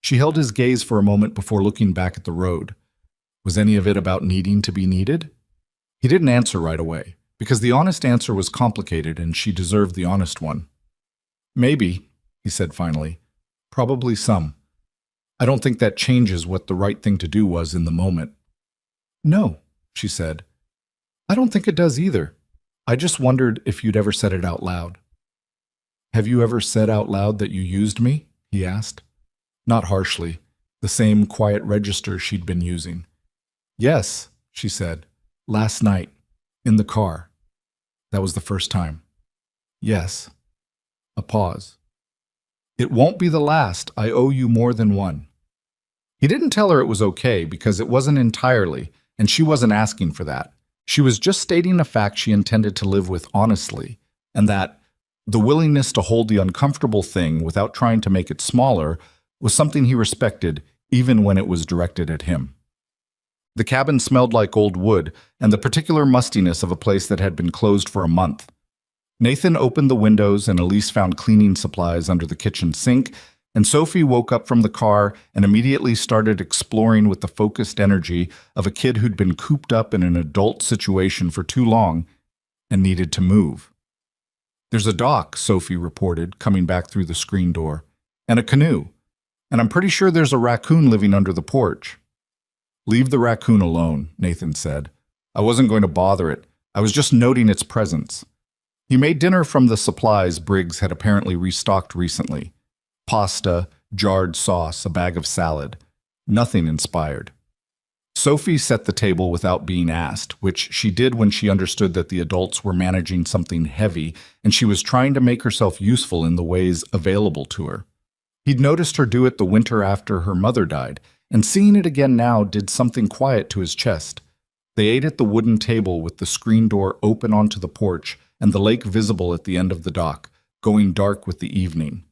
She held his gaze for a moment before looking back at the road. Was any of it about needing to be needed? He didn't answer right away, because the honest answer was complicated and she deserved the honest one. Maybe, he said finally. Probably some. I don't think that changes what the right thing to do was in the moment. No, she said. I don't think it does either. I just wondered if you'd ever said it out loud. Have you ever said out loud that you used me? He asked. Not harshly, the same quiet register she'd been using. Yes, she said. Last night, in the car. That was the first time. Yes. A pause. It won't be the last. I owe you more than one. He didn't tell her it was okay because it wasn't entirely, and she wasn't asking for that. She was just stating a fact she intended to live with honestly, and that the willingness to hold the uncomfortable thing without trying to make it smaller was something he respected even when it was directed at him. The cabin smelled like old wood and the particular mustiness of a place that had been closed for a month. Nathan opened the windows and Elise found cleaning supplies under the kitchen sink, and Sophie woke up from the car and immediately started exploring with the focused energy of a kid who'd been cooped up in an adult situation for too long and needed to move. "There's a dock," Sophie reported, coming back through the screen door, "and a canoe. And I'm pretty sure there's a raccoon living under the porch." "Leave the raccoon alone," Nathan said. "I wasn't going to bother it. I was just noting its presence." He made dinner from the supplies Briggs had apparently restocked recently. Pasta, jarred sauce, a bag of salad. Nothing inspired. Sophie set the table without being asked, which she did when she understood that the adults were managing something heavy and she was trying to make herself useful in the ways available to her. He'd noticed her do it the winter after her mother died, and seeing it again now did something quiet to his chest. They ate at the wooden table with the screen door open onto the porch and the lake visible at the end of the dock, going dark with the evening.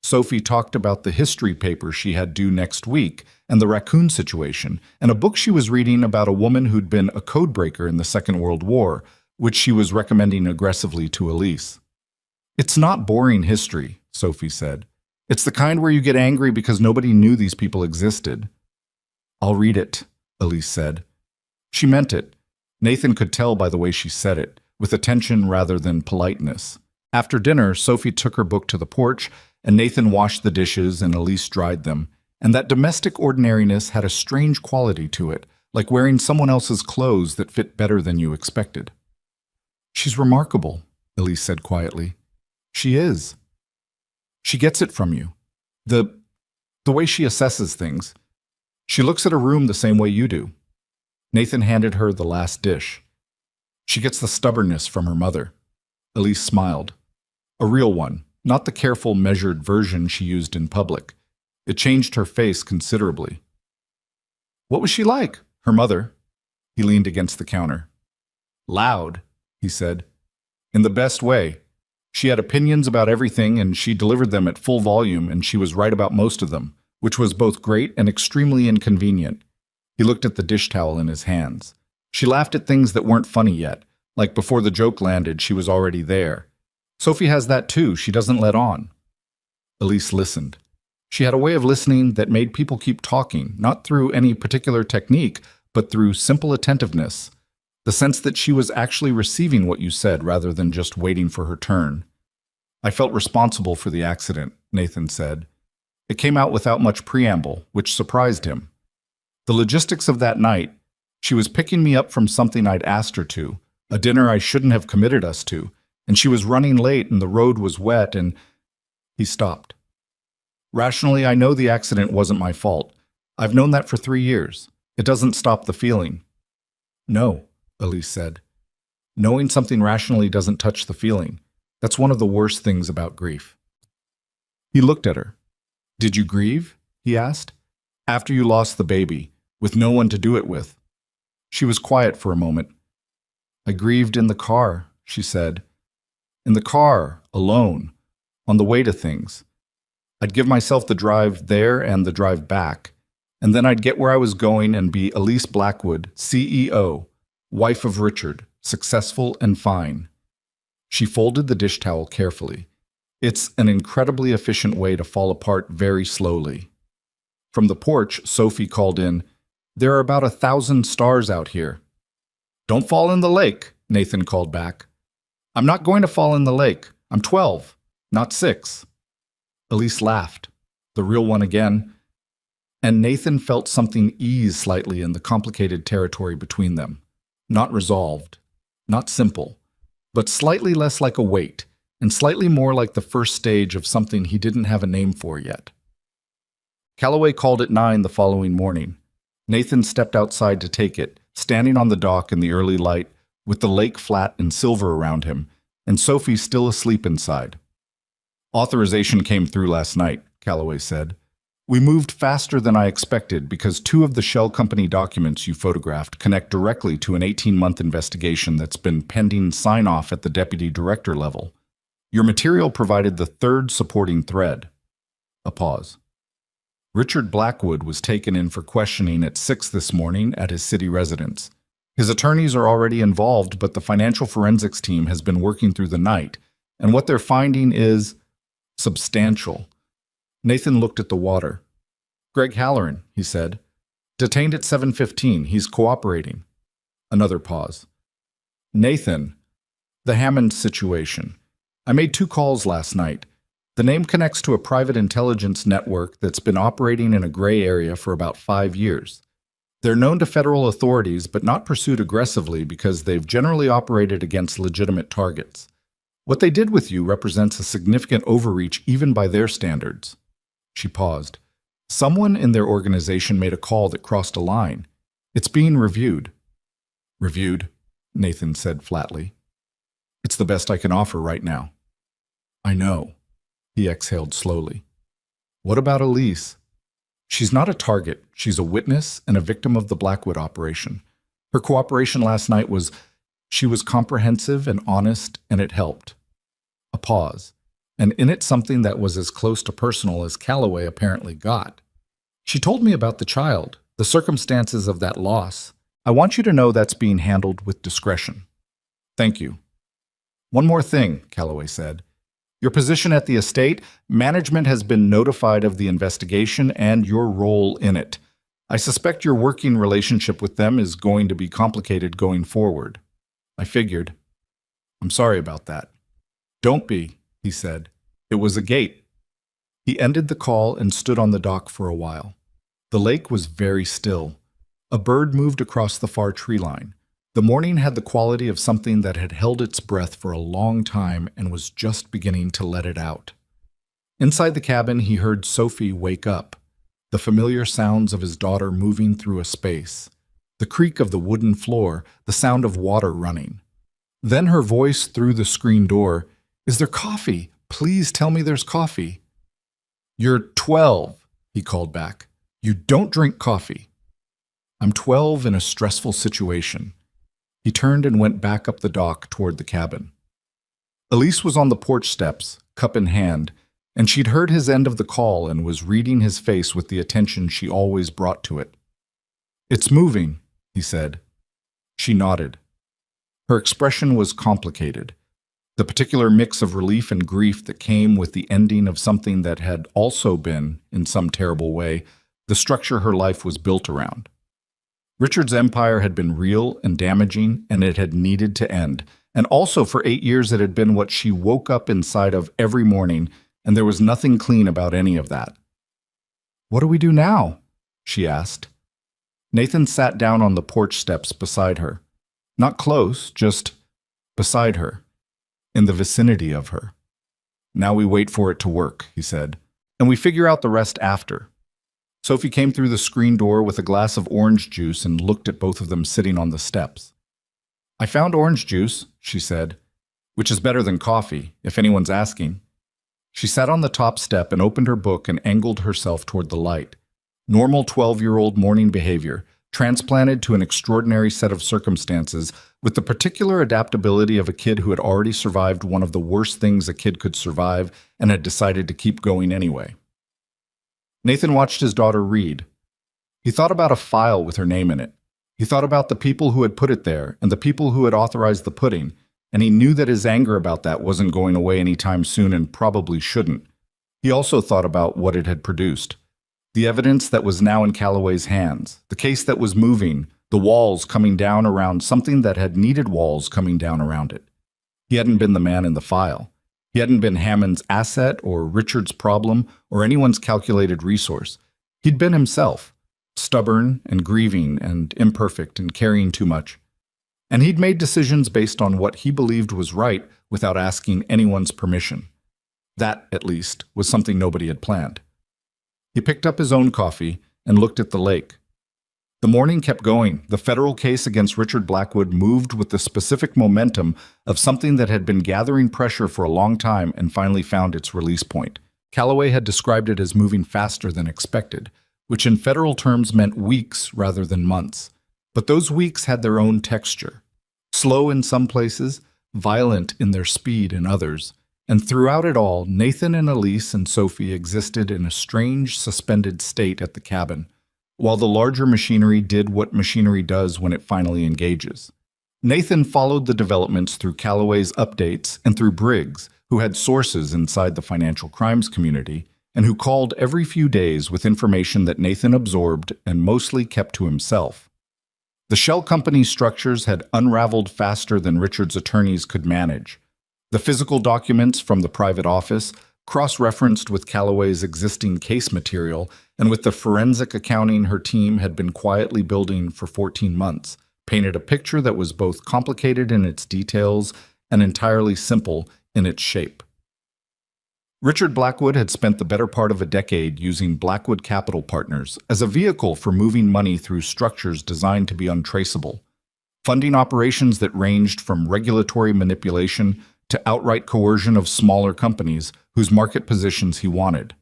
Sophie talked about the history paper she had due next week and the raccoon situation, and a book she was reading about a woman who'd been a codebreaker in the Second World War, which she was recommending aggressively to Elise. "It's not boring history," Sophie said. "It's the kind where you get angry because nobody knew these people existed." "I'll read it," Elise said. She meant it. Nathan could tell by the way she said it, with attention rather than politeness. After dinner, Sophie took her book to the porch, and Nathan washed the dishes and Elise dried them, and that domestic ordinariness had a strange quality to it, like wearing someone else's clothes that fit better than you expected. "She's remarkable," Elise said quietly. "She is. She gets it from you. The way she assesses things. She looks at a room the same way you do." Nathan handed her the last dish. "She gets the stubbornness from her mother." Elise smiled. A real one, not the careful, measured version she used in public. It changed her face considerably. "What was she like, her mother?" He leaned against the counter. "Loud," he said. "In the best way. She had opinions about everything, and she delivered them at full volume, and she was right about most of them, which was both great and extremely inconvenient." He looked at the dish towel in his hands. "She laughed at things that weren't funny yet, like before the joke landed, she was already there. Sophie has that too, she doesn't let on." Elise listened. She had a way of listening that made people keep talking, not through any particular technique, but through simple attentiveness, the sense that she was actually receiving what you said rather than just waiting for her turn. "I felt responsible for the accident," Nathan said. It came out without much preamble, which surprised him. "The logistics of that night, she was picking me up from something I'd asked her to, a dinner I shouldn't have committed us to, and she was running late and the road was wet and—" He stopped. "Rationally, I know the accident wasn't my fault. I've known that for 3 years. It doesn't stop the feeling." "No," Elise said. "Knowing something rationally doesn't touch the feeling. That's one of the worst things about grief." He looked at her. "Did you grieve?" he asked. "After you lost the baby, with no one to do it with?" She was quiet for a moment. "I grieved in the car," she said. "In the car, alone, on the way to things. I'd give myself the drive there and the drive back, and then I'd get where I was going and be Elise Blackwood, CEO, wife of Richard, successful and fine." She folded the dish towel carefully. It's an incredibly efficient way to fall apart very slowly. From the porch, Sophie called in, "There are about 1,000 stars out here." "Don't fall in the lake," Nathan called back. "I'm not going to fall in the lake. I'm 12, not 6. Elise laughed, the real one again, and Nathan felt something ease slightly in the complicated territory between them. Not resolved, not simple, but slightly less like a weight, and slightly more like the first stage of something he didn't have a name for yet. Calloway called at 9 the following morning. Nathan stepped outside to take it, standing on the dock in the early light, with the lake flat and silver around him, and Sophie still asleep inside. "Authorization came through last night," Calloway said. "We moved faster than I expected because 2 of the shell company documents you photographed connect directly to an 18-month investigation that's been pending sign-off at the deputy director level. Your material provided the 3rd supporting thread." A pause. "Richard Blackwood was taken in for questioning at 6 this morning at his city residence. His attorneys are already involved, but the financial forensics team has been working through the night, And what they're finding is substantial. Nathan looked at the water. Greg Halloran, he said. Detained at 7:15. He's cooperating. Another pause. Nathan, the Hammond situation. I made 2 calls last night. The name connects to a private intelligence network that's been operating in a gray area for about 5 years. They're known to federal authorities, but not pursued aggressively because they've generally operated against legitimate targets. What they did with you represents a significant overreach even by their standards. She paused. Someone in their organization made a call that crossed a line. It's being reviewed. Reviewed, Nathan said flatly. It's the best I can offer right now. I know. He exhaled slowly. What about Elise? She's not a target. She's a witness and a victim of the Blackwood operation. Her cooperation last night she was comprehensive and honest, and it helped. A pause, and in it something that was as close to personal as Calloway apparently got. She told me about the child, the circumstances of that loss. I want you to know that's being handled with discretion. Thank you. One more thing, Calloway said. Your position at the estate, management has been notified of the investigation and your role in it. I suspect your working relationship with them is going to be complicated going forward. I figured. I'm sorry about that. Don't be, he said. It was a gate. He ended the call and stood on the dock for a while. The lake was very still. A bird moved across the far tree line. The morning had the quality of something that had held its breath for a long time and was just beginning to let it out. Inside the cabin, he heard Sophie wake up, the familiar sounds of his daughter moving through a space, the creak of the wooden floor, the sound of water running. Then her voice through the screen door, "Is there coffee? Please tell me there's coffee." "You're 12, he called back. "You don't drink coffee." "I'm 12 in a stressful situation." He turned and went back up the dock toward the cabin. Elise was on the porch steps, cup in hand, and she'd heard his end of the call and was reading his face with the attention she always brought to it. "It's moving," he said. She nodded. Her expression was complicated, the particular mix of relief and grief that came with the ending of something that had also been, in some terrible way, the structure her life was built around. Richard's empire had been real and damaging, and it had needed to end. And also for 8 years it had been what she woke up inside of every morning, and there was nothing clean about any of that. "What do we do now?" she asked. Nathan sat down on the porch steps beside her. Not close, just beside her, in the vicinity of her. "Now we wait for it to work," he said, "and we figure out the rest after." Sophie came through the screen door with a glass of orange juice and looked at both of them sitting on the steps. "I found orange juice," she said, "which is better than coffee, if anyone's asking." She sat on the top step and opened her book and angled herself toward the light. Normal 12-year-old morning behavior, transplanted to an extraordinary set of circumstances with the particular adaptability of a kid who had already survived one of the worst things a kid could survive and had decided to keep going anyway. Nathan watched his daughter read. He thought about a file with her name in it. He thought about the people who had put it there and the people who had authorized the putting, and he knew that his anger about that wasn't going away anytime soon and probably shouldn't. He also thought about what it had produced. The evidence that was now in Calloway's hands, the case that was moving, the walls coming down around something that had needed walls coming down around it. He hadn't been the man in the file. He hadn't been Hammond's asset or Richard's problem or anyone's calculated resource. He'd been himself, stubborn and grieving and imperfect and caring too much. And he'd made decisions based on what he believed was right without asking anyone's permission. That, at least, was something nobody had planned. He picked up his own coffee and looked at the lake. The morning kept going. The federal case against Richard Blackwood moved with the specific momentum of something that had been gathering pressure for a long time and finally found its release point. Calloway had described it as moving faster than expected, which in federal terms meant weeks rather than months. But those weeks had their own texture. Slow in some places, violent in their speed in others. And throughout it all, Nathan and Elise and Sophie existed in a strange, suspended state at the cabin, while the larger machinery did what machinery does when it finally engages. Nathan followed the developments through Calloway's updates and through Briggs, who had sources inside the financial crimes community and who called every few days with information that Nathan absorbed and mostly kept to himself. The shell company's structures had unraveled faster than Richard's attorneys could manage. The physical documents from the private office, cross-referenced with Calloway's existing case material and with the forensic accounting her team had been quietly building for 14 months, painted a picture that was both complicated in its details and entirely simple in its shape. Richard Blackwood had spent the better part of a decade using Blackwood Capital Partners as a vehicle for moving money through structures designed to be untraceable, funding operations that ranged from regulatory manipulation to outright coercion of smaller companies whose market positions he wanted.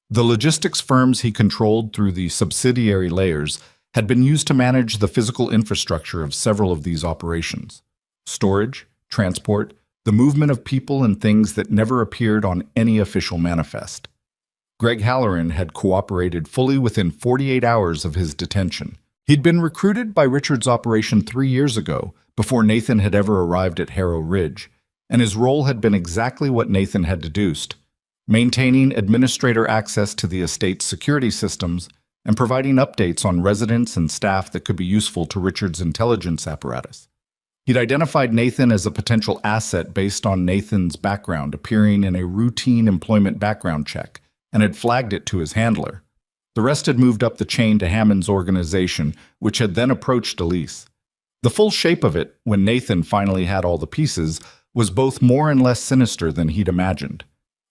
The logistics firms he controlled through the subsidiary layers had been used to manage the physical infrastructure of several of these operations: storage, transport, the movement of people and things that never appeared on any official manifest. Greg Halloran had cooperated fully within 48 hours of his detention. He'd been recruited by Richard's operation 3 years ago, before Nathan had ever arrived at Harrow Ridge, and his role had been exactly what Nathan had deduced: maintaining administrator access to the estate's security systems and providing updates on residents and staff that could be useful to Richard's intelligence apparatus. He'd identified Nathan as a potential asset based on Nathan's background appearing in a routine employment background check and had flagged it to his handler. The rest had moved up the chain to Hammond's organization, which had then approached Elise. The full shape of it, when Nathan finally had all the pieces, was both more and less sinister than he'd imagined.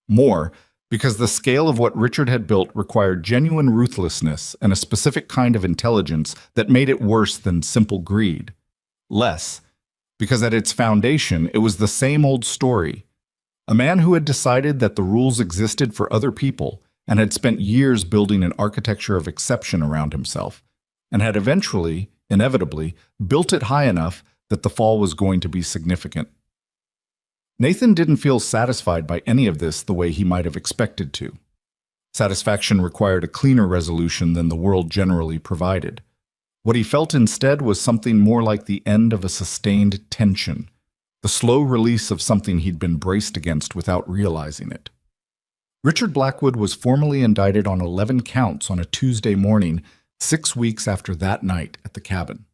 More, because the scale of what Richard had built required genuine ruthlessness and a specific kind of intelligence that made it worse than simple greed. Less, because at its foundation it was the same old story. A man who had decided that the rules existed for other people and had spent years building an architecture of exception around himself, and had eventually, inevitably, built it high enough that the fall was going to be significant. Nathan didn't feel satisfied by any of this the way he might have expected to. Satisfaction required a cleaner resolution than the world generally provided. What he felt instead was something more like the end of a sustained tension, the slow release of something he'd been braced against without realizing it. Richard Blackwood was formally indicted on 11 counts on a Tuesday morning, 6 weeks after that night at the cabin.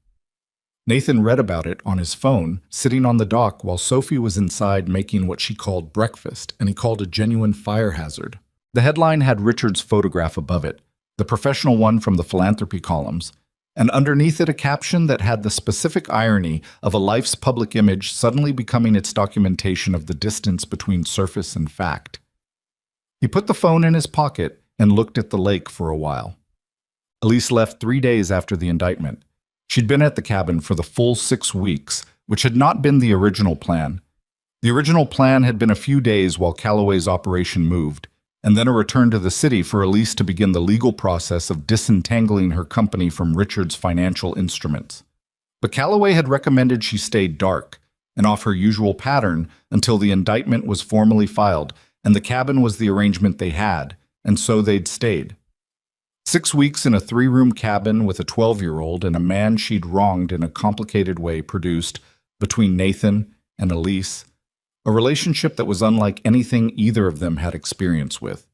Nathan read about it on his phone, sitting on the dock while Sophie was inside making what she called breakfast, and he called a genuine fire hazard. The headline had Richard's photograph above it, the professional one from the philanthropy columns, and underneath it a caption that had the specific irony of a life's public image suddenly becoming its documentation of the distance between surface and fact. He put the phone in his pocket and looked at the lake for a while. Elise left 3 days after the indictment. She'd been at the cabin for the full 6 weeks, which had not been the original plan. The original plan had been a few days while Calloway's operation moved, and then a return to the city for Elise to begin the legal process of disentangling her company from Richard's financial instruments. But Calloway had recommended she stay dark and off her usual pattern until the indictment was formally filed, and the cabin was the arrangement they had, and so they'd stayed. 6 weeks in a 3-room cabin with a 12-year-old and a man she'd wronged in a complicated way produced, between Nathan and Elise, a relationship that was unlike anything either of them had experience with.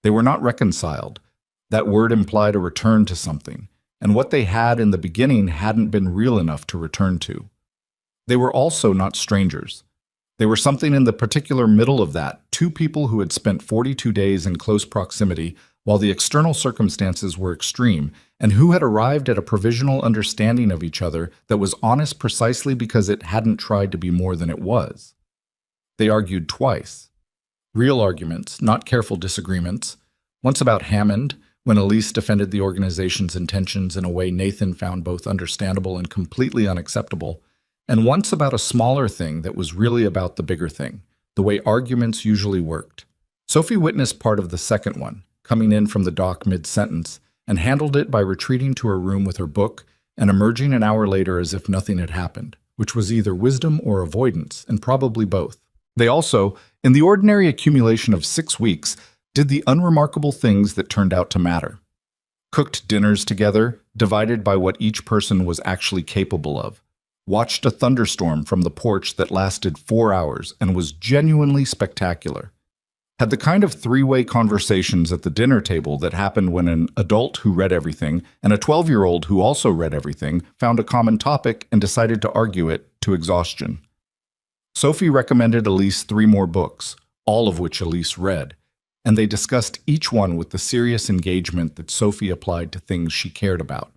They were not reconciled. That word implied a return to something, and what they had in the beginning hadn't been real enough to return to. They were also not strangers. They were something in the particular middle of that, 2 people who had spent 42 days in close proximity while the external circumstances were extreme, and who had arrived at a provisional understanding of each other that was honest precisely because it hadn't tried to be more than it was. They argued twice. Real arguments, not careful disagreements. Once about Hammond, when Elise defended the organization's intentions in a way Nathan found both understandable and completely unacceptable. And once about a smaller thing that was really about the bigger thing, the way arguments usually worked. Sophie witnessed part of the second one, coming in from the dock mid-sentence, and handled it by retreating to her room with her book and emerging an hour later as if nothing had happened, which was either wisdom or avoidance, and probably both. They also, in the ordinary accumulation of 6 weeks, did the unremarkable things that turned out to matter. Cooked dinners together, divided by what each person was actually capable of. watched a thunderstorm from the porch that lasted 4 hours and was genuinely spectacular. Had the kind of three-way conversations at the dinner table that happened when an adult who read everything and a 12-year-old who also read everything found a common topic and decided to argue it to exhaustion. Sophie recommended Elise 3 more books, all of which Elise read, and they discussed each one with the serious engagement that Sophie applied to things she cared about.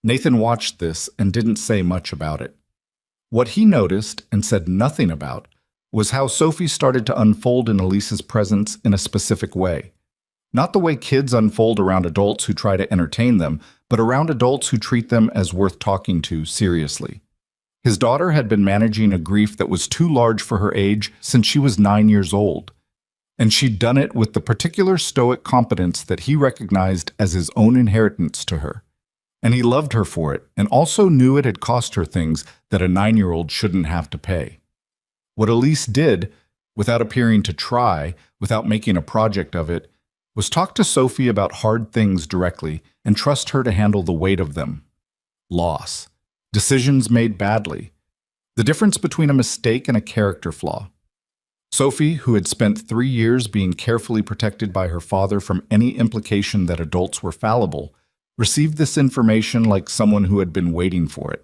Nathan watched this and didn't say much about it. What he noticed and said nothing about was how Sophie started to unfold in Elise's presence in a specific way. Not the way kids unfold around adults who try to entertain them, but around adults who treat them as worth talking to seriously. His daughter had been managing a grief that was too large for her age since she was 9 years old, and she'd done it with the particular stoic competence that he recognized as his own inheritance to her. And he loved her for it, and also knew it had cost her things that a 9-year-old shouldn't have to pay. What Elise did, without appearing to try, without making a project of it, was talk to Sophie about hard things directly and trust her to handle the weight of them. Loss. Decisions made badly. The difference between a mistake and a character flaw. Sophie, who had spent 3 years being carefully protected by her father from any implication that adults were fallible, received this information like someone who had been waiting for it.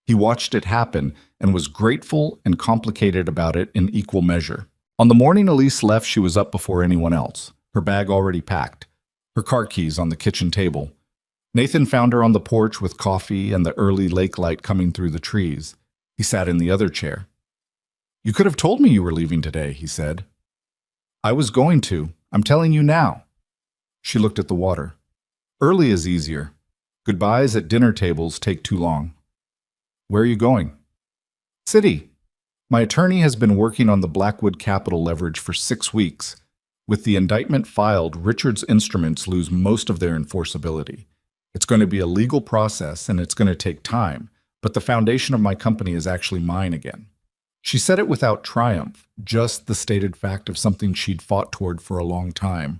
He watched it happen and was grateful and complicated about it in equal measure. On the morning Elise left, she was up before anyone else, her bag already packed, her car keys on the kitchen table. Nathan found her on the porch with coffee and the early lake light coming through the trees. He sat in the other chair. "You could have told me you were leaving today," he said. "I was going to. I'm telling you now." She looked at the water. "Early is easier. Goodbyes at dinner tables take too long." "Where are you going?" "City. My attorney has been working on the Blackwood capital leverage for 6 weeks. With the indictment filed, Richard's instruments lose most of their enforceability. It's going to be a legal process and it's going to take time, but the foundation of my company is actually mine again." She said it without triumph, just the stated fact of something she'd fought toward for a long time.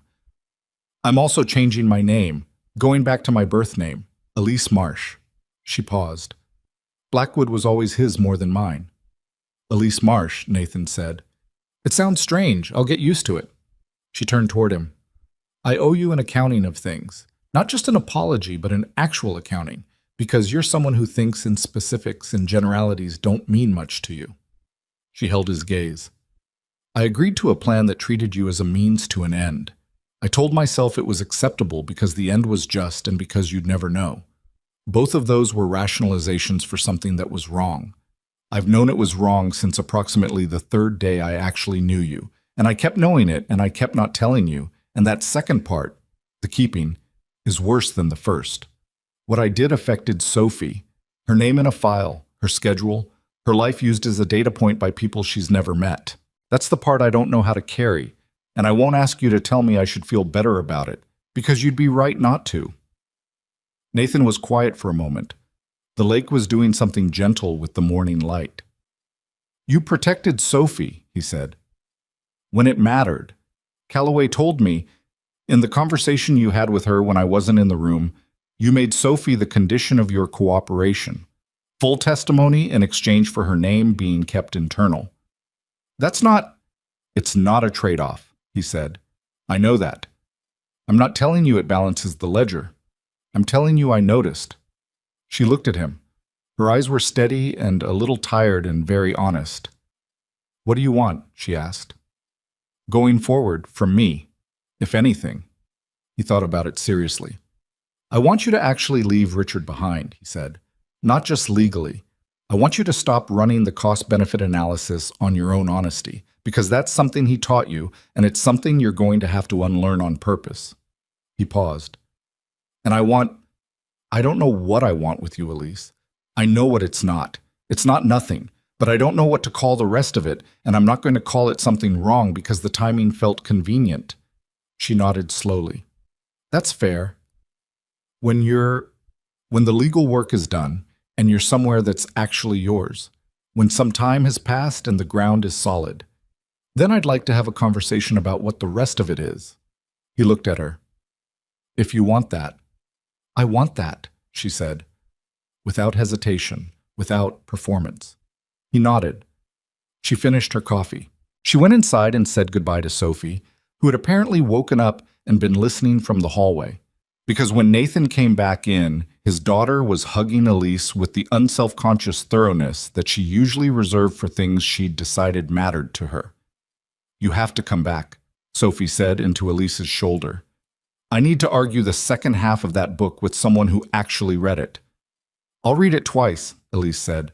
"I'm also changing my name, going back to my birth name, Elise Marsh." She paused. Blackwood was always his more than mine. "Elise Marsh," Nathan said. "It sounds strange. I'll get used to it." She turned toward him. "I owe you an accounting of things. Not just an apology, but an actual accounting, because you're someone who thinks in specifics and generalities don't mean much to you." She held his gaze. "I agreed to a plan that treated you as a means to an end. I told myself it was acceptable because the end was just and because you'd never know. Both of those were rationalizations for something that was wrong. I've known it was wrong since approximately the 3rd day I actually knew you, and I kept knowing it and I kept not telling you, and that second part, the keeping, is worse than the first. What I did affected Sophie, her name in a file, her schedule, her life used as a data point by people she's never met. That's the part I don't know how to carry, and I won't ask you to tell me I should feel better about it, because you'd be right not to." Nathan was quiet for a moment. The lake was doing something gentle with the morning light. "You protected Sophie," he said. "When it mattered. Calloway told me, in the conversation you had with her when I wasn't in the room, you made Sophie the condition of your cooperation. Full testimony in exchange for her name being kept internal. It's not a trade-off," he said. "I know that. I'm not telling you it balances the ledger. I'm telling you I noticed." She looked at him. Her eyes were steady and a little tired and very honest. "What do you want?" she asked. "Going forward, from me, if anything." He thought about it seriously. "I want you to actually leave Richard behind," he said. "Not just legally. I want you to stop running the cost-benefit analysis on your own honesty, because that's something he taught you, and it's something you're going to have to unlearn on purpose." He paused. "And I don't know what I want with you, Elise. I know what it's not. It's not nothing, but I don't know what to call the rest of it, and I'm not going to call it something wrong because the timing felt convenient." She nodded slowly. "That's fair. When the legal work is done, and you're somewhere that's actually yours, when some time has passed and the ground is solid, then I'd like to have a conversation about what the rest of it is." He looked at her. "If you want that." "I want that," she said, without hesitation, without performance. He nodded. She finished her coffee. She went inside and said goodbye to Sophie, who had apparently woken up and been listening from the hallway. Because when Nathan came back in, his daughter was hugging Elise with the unselfconscious thoroughness that she usually reserved for things she'd decided mattered to her. "You have to come back," Sophie said into Elise's shoulder. "I need to argue the second half of that book with someone who actually read it." "I'll read it twice," Elise said.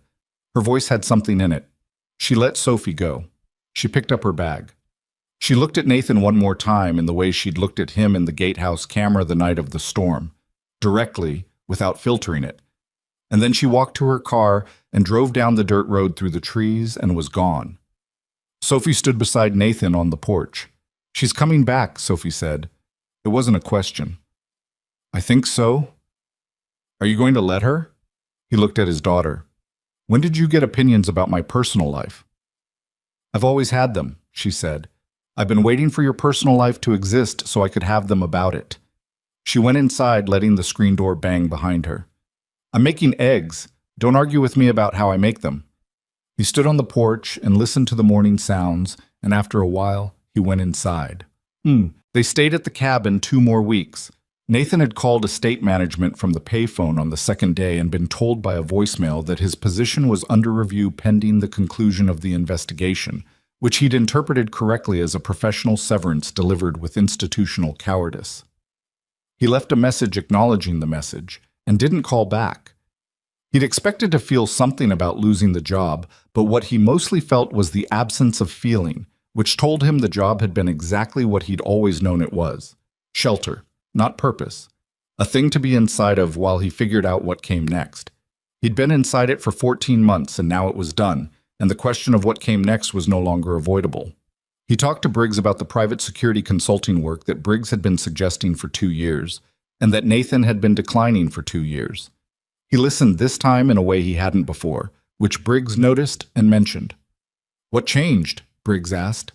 Her voice had something in it. She let Sophie go. She picked up her bag. She looked at Nathan one more time in the way she'd looked at him in the gatehouse camera the night of the storm, directly, without filtering it. And then she walked to her car and drove down the dirt road through the trees and was gone. Sophie stood beside Nathan on the porch. "She's coming back," Sophie said. It wasn't a question. "I think so." "Are you going to let her?" He looked at his daughter. "When did you get opinions about my personal life?" "I've always had them," she said. "I've been waiting for your personal life to exist so I could have them about it." She went inside, letting the screen door bang behind her. "I'm making eggs. Don't argue with me about how I make them." He stood on the porch and listened to the morning sounds, and after a while, he went inside. They stayed at the cabin 2 more weeks. Nathan had called estate management from the payphone on the second day and been told by a voicemail that his position was under review pending the conclusion of the investigation, which he'd interpreted correctly as a professional severance delivered with institutional cowardice. He left a message acknowledging the message and didn't call back. He'd expected to feel something about losing the job, but what he mostly felt was the absence of feeling, which told him the job had been exactly what he'd always known it was: shelter, not purpose, a thing to be inside of while he figured out what came next. He'd been inside it for 14 months and now it was done, and the question of what came next was no longer avoidable. He talked to Briggs about the private security consulting work that Briggs had been suggesting for 2 years, and that Nathan had been declining for 2 years. He listened this time in a way he hadn't before, which Briggs noticed and mentioned. "What changed?" Briggs asked.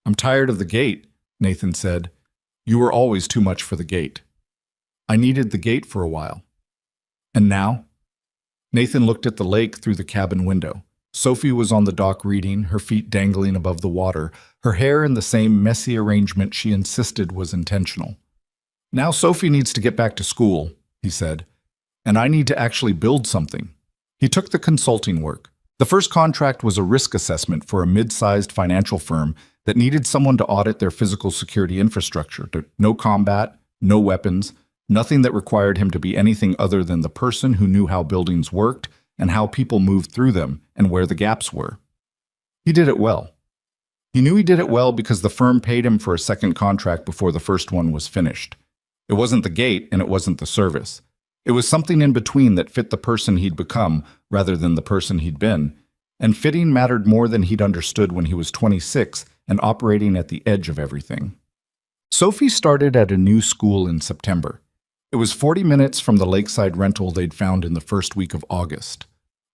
"I'm tired of the gate," Nathan said. "You were always too much for the gate." "I needed the gate for a while." "And now?" Nathan looked at the lake through the cabin window. Sophie was on the dock reading, her feet dangling above the water, her hair in the same messy arrangement she insisted was intentional. "Now Sophie needs to get back to school," he said, "and I need to actually build something." He took the consulting work. The first contract was a risk assessment for a mid-sized financial firm that needed someone to audit their physical security infrastructure. No combat, no weapons, nothing that required him to be anything other than the person who knew how buildings worked and how people moved through them and where the gaps were. He did it well. He knew he did it well because the firm paid him for a second contract before the first one was finished. It wasn't the gate and it wasn't the service. It was something in between that fit the person he'd become rather than the person he'd been, and fitting mattered more than he'd understood when he was 26 and operating at the edge of everything. Sophie started at a new school in September. It was 40 minutes from the lakeside rental they'd found in the first week of August.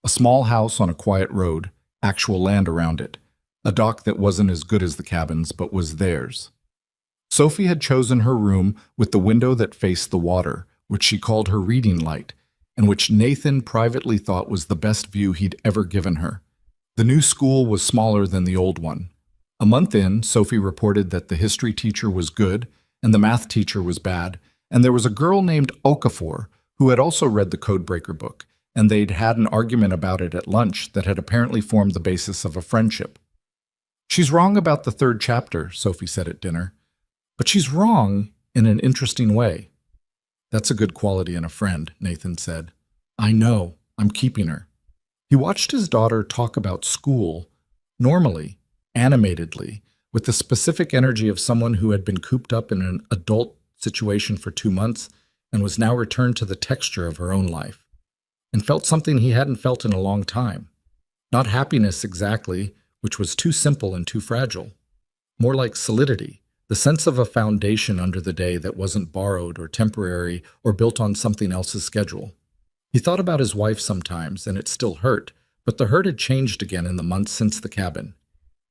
A small house on a quiet road, actual land around it, a dock that wasn't as good as the cabins but was theirs. Sophie had chosen her room with the window that faced the water, which she called her reading light, and which Nathan privately thought was the best view he'd ever given her. The new school was smaller than the old one. A month in, Sophie reported that the history teacher was good and the math teacher was bad, and there was a girl named Okafor who had also read the Codebreaker book, and they'd had an argument about it at lunch that had apparently formed the basis of a friendship. "She's wrong about the 3rd chapter," Sophie said at dinner, "but she's wrong in an interesting way." "That's a good quality in a friend," Nathan said. "I know. I'm keeping her." He watched his daughter talk about school, normally, animatedly, with the specific energy of someone who had been cooped up in an adult situation for 2 months and was now returned to the texture of her own life, and felt something he hadn't felt in a long time. Not happiness exactly, which was too simple and too fragile. More like solidity, the sense of a foundation under the day that wasn't borrowed or temporary or built on something else's schedule. He thought about his wife sometimes, and it still hurt, but the hurt had changed again in the months since the cabin.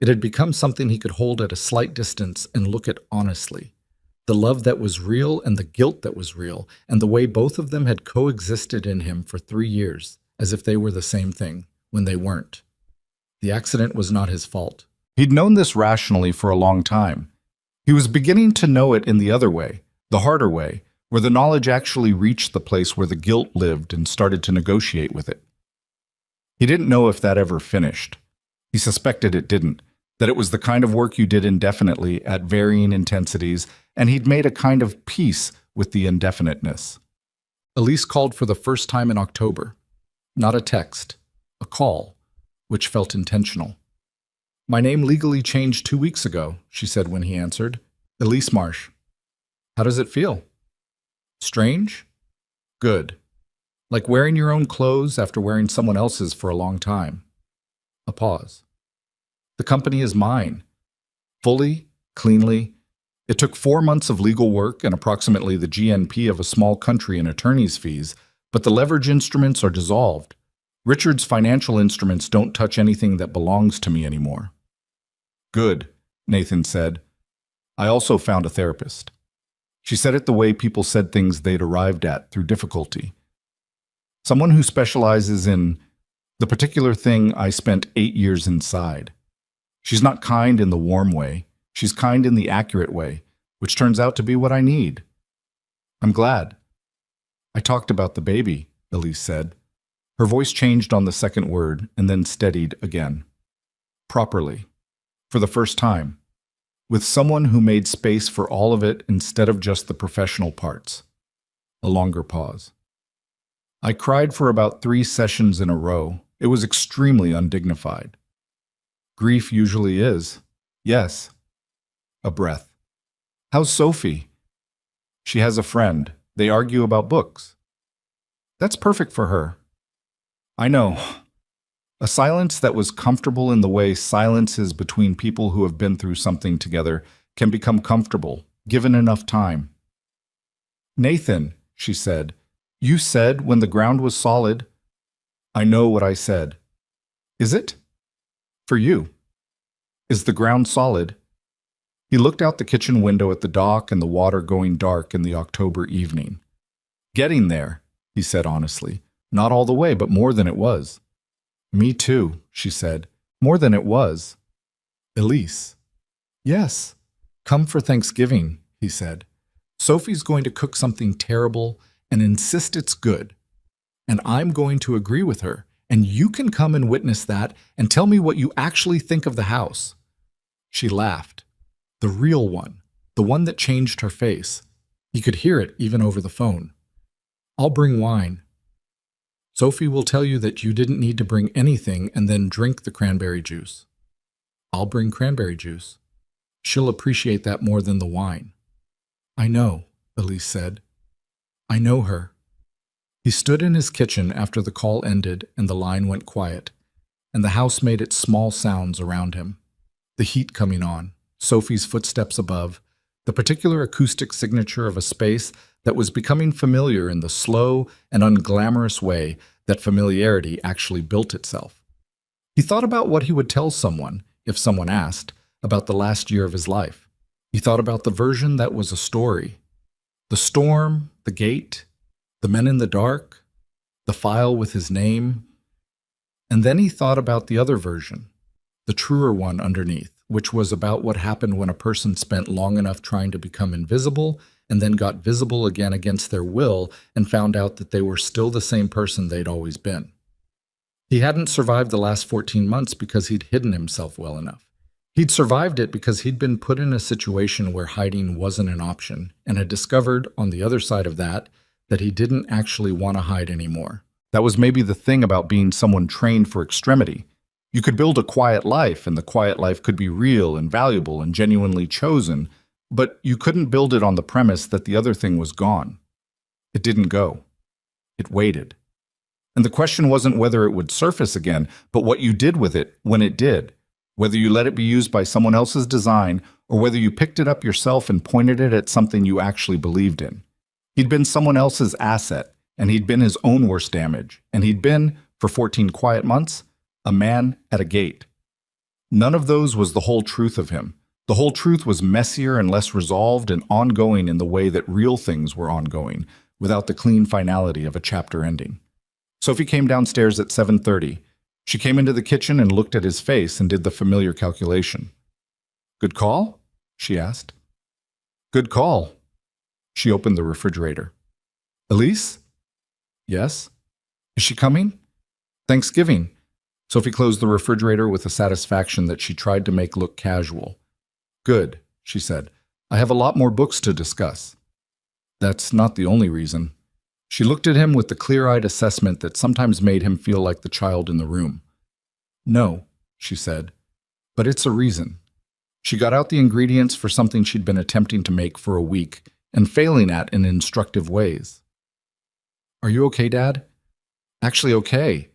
It had become something he could hold at a slight distance and look at honestly. The love that was real and the guilt that was real, and the way both of them had coexisted in him for 3 years, as if they were the same thing, when they weren't. The accident was not his fault. He'd known this rationally for a long time. He was beginning to know it in the other way, the harder way, where the knowledge actually reached the place where the guilt lived and started to negotiate with it. He didn't know if that ever finished. He suspected it didn't, that it was the kind of work you did indefinitely at varying intensities, and he'd made a kind of peace with the indefiniteness. Elise called for the first time in October. Not a text, a call, which felt intentional. "My name legally changed 2 weeks ago," she said when he answered. "Elise Marsh." "How does it feel?" "Strange?" "Good. Like wearing your own clothes after wearing someone else's for a long time." A pause. "The company is mine. Fully, cleanly. It took 4 months of legal work and approximately the GNP of a small country in attorney's fees, but the leverage instruments are dissolved. Richard's financial instruments don't touch anything that belongs to me anymore." "Good," Nathan said. "I also found a therapist." She said it the way people said things they'd arrived at through difficulty. "Someone who specializes in the particular thing I spent 8 years inside. She's not kind in the warm way. She's kind in the accurate way, which turns out to be what I need." "I'm glad." "I talked about the baby," Elise said. Her voice changed on the second word and then steadied again. "Properly. For the first time. With someone who made space for all of it instead of just the professional parts." A longer pause. "I cried for about 3 sessions in a row. It was extremely undignified." "Grief usually is." "Yes." A breath. "How's Sophie?" "She has a friend. They argue about books." "That's perfect for her." "I know." A silence that was comfortable in the way silence is between people who have been through something together can become comfortable, given enough time. "Nathan," she said, "you said when the ground was solid." "I know what I said." "Is it?" "For you." "Is the ground solid?" He looked out the kitchen window at the dock and the water going dark in the October evening. "Getting there," he said honestly. "Not all the way, but more than it was." "Me too," she said. "More than it was." "Elise." "Yes." "Come for Thanksgiving," he said. "Sophie's going to cook something terrible and insist it's good. And I'm going to agree with her, and you can come and witness that and tell me what you actually think of the house." She laughed. The real one, the one that changed her face. He could hear it even over the phone. "I'll bring wine." "Sophie will tell you that you didn't need to bring anything and then drink the cranberry juice." "I'll bring cranberry juice. She'll appreciate that more than the wine." "I know," Elise said. "I know her." He stood in his kitchen after the call ended and the line went quiet, and the house made its small sounds around him. The heat coming on, Sophie's footsteps above, the particular acoustic signature of a space that was becoming familiar in the slow and unglamorous way that familiarity actually built itself. He thought about what he would tell someone, if someone asked, about the last year of his life. He thought about the version that was a story. The storm, the gate, the men in the dark, the file with his name. And then he thought about the other version, the truer one underneath, which was about what happened when a person spent long enough trying to become invisible and then got visible again against their will and found out that they were still the same person they'd always been. He hadn't survived the last 14 months because he'd hidden himself well enough. He'd survived it because he'd been put in a situation where hiding wasn't an option and had discovered, on the other side of that he didn't actually want to hide anymore. That was maybe the thing about being someone trained for extremity. You could build a quiet life, and the quiet life could be real and valuable and genuinely chosen, but you couldn't build it on the premise that the other thing was gone. It didn't go. It waited. And the question wasn't whether it would surface again, but what you did with it when it did. Whether you let it be used by someone else's design, or whether you picked it up yourself and pointed it at something you actually believed in. He'd been someone else's asset, and he'd been his own worst damage, and he'd been, for 14 quiet months, a man at a gate. None of those was the whole truth of him. The whole truth was messier and less resolved and ongoing in the way that real things were ongoing, without the clean finality of a chapter ending. Sophie came downstairs at 7:30. She came into the kitchen and looked at his face and did the familiar calculation. "Good call?" she asked. "Good call." She opened the refrigerator. "Elise?" "Yes." "Is she coming?" "Thanksgiving." Sophie closed the refrigerator with a satisfaction that she tried to make look casual. "Good," she said. "I have a lot more books to discuss." "That's not the only reason." She looked at him with the clear-eyed assessment that sometimes made him feel like the child in the room. "No," she said, "but it's a reason." She got out the ingredients for something she'd been attempting to make for a week and failing at in instructive ways. "Are you okay, Dad?" "Actually okay."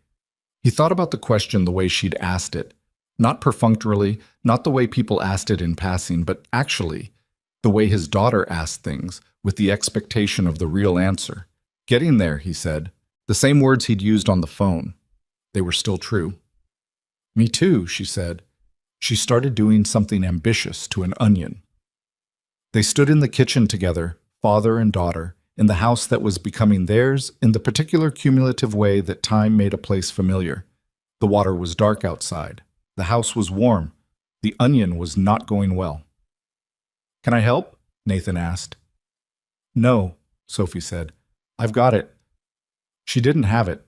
He thought about the question the way she'd asked it, not perfunctorily, not the way people asked it in passing, but actually, the way his daughter asked things, with the expectation of the real answer. "Getting there," he said, the same words he'd used on the phone. They were still true. "Me too," she said. She started doing something ambitious to an onion. They stood in the kitchen together, father and daughter, in the house that was becoming theirs in the particular cumulative way that time made a place familiar. The water was dark outside. The house was warm. The onion was not going well. "Can I help?" Nathan asked. "No," Sophie said. "I've got it." She didn't have it.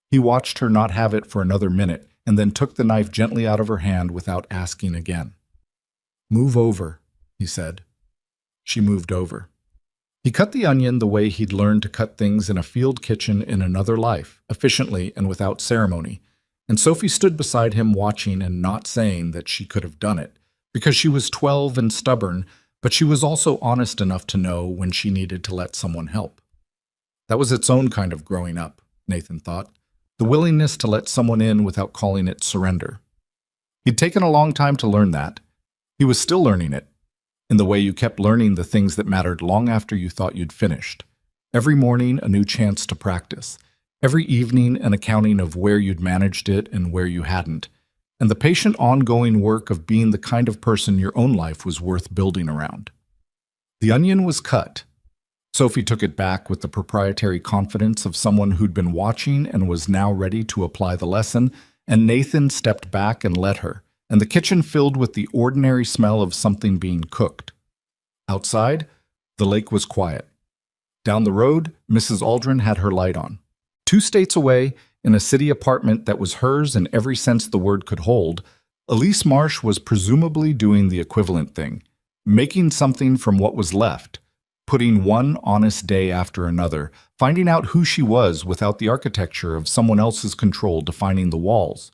He watched her not have it for another minute and then took the knife gently out of her hand without asking again. "Move over," he said. She moved over. He cut the onion the way he'd learned to cut things in a field kitchen in another life, efficiently and without ceremony, and Sophie stood beside him watching and not saying that she could have done it, because she was 12 and stubborn, but she was also honest enough to know when she needed to let someone help. That was its own kind of growing up, Nathan thought, the willingness to let someone in without calling it surrender. He'd taken a long time to learn that. He was still learning it, in the way you kept learning the things that mattered long after you thought you'd finished. Every morning, a new chance to practice. Every evening, an accounting of where you'd managed it and where you hadn't. And the patient ongoing work of being the kind of person your own life was worth building around. The onion was cut. Sophie took it back with the proprietary confidence of someone who'd been watching and was now ready to apply the lesson, and Nathan stepped back and let her, and the kitchen filled with the ordinary smell of something being cooked. Outside, the lake was quiet. Down the road, Mrs. Aldrin had her light on. 2 states away, in a city apartment that was hers in every sense the word could hold, Elise Marsh was presumably doing the equivalent thing, making something from what was left, putting one honest day after another, finding out who she was without the architecture of someone else's control defining the walls.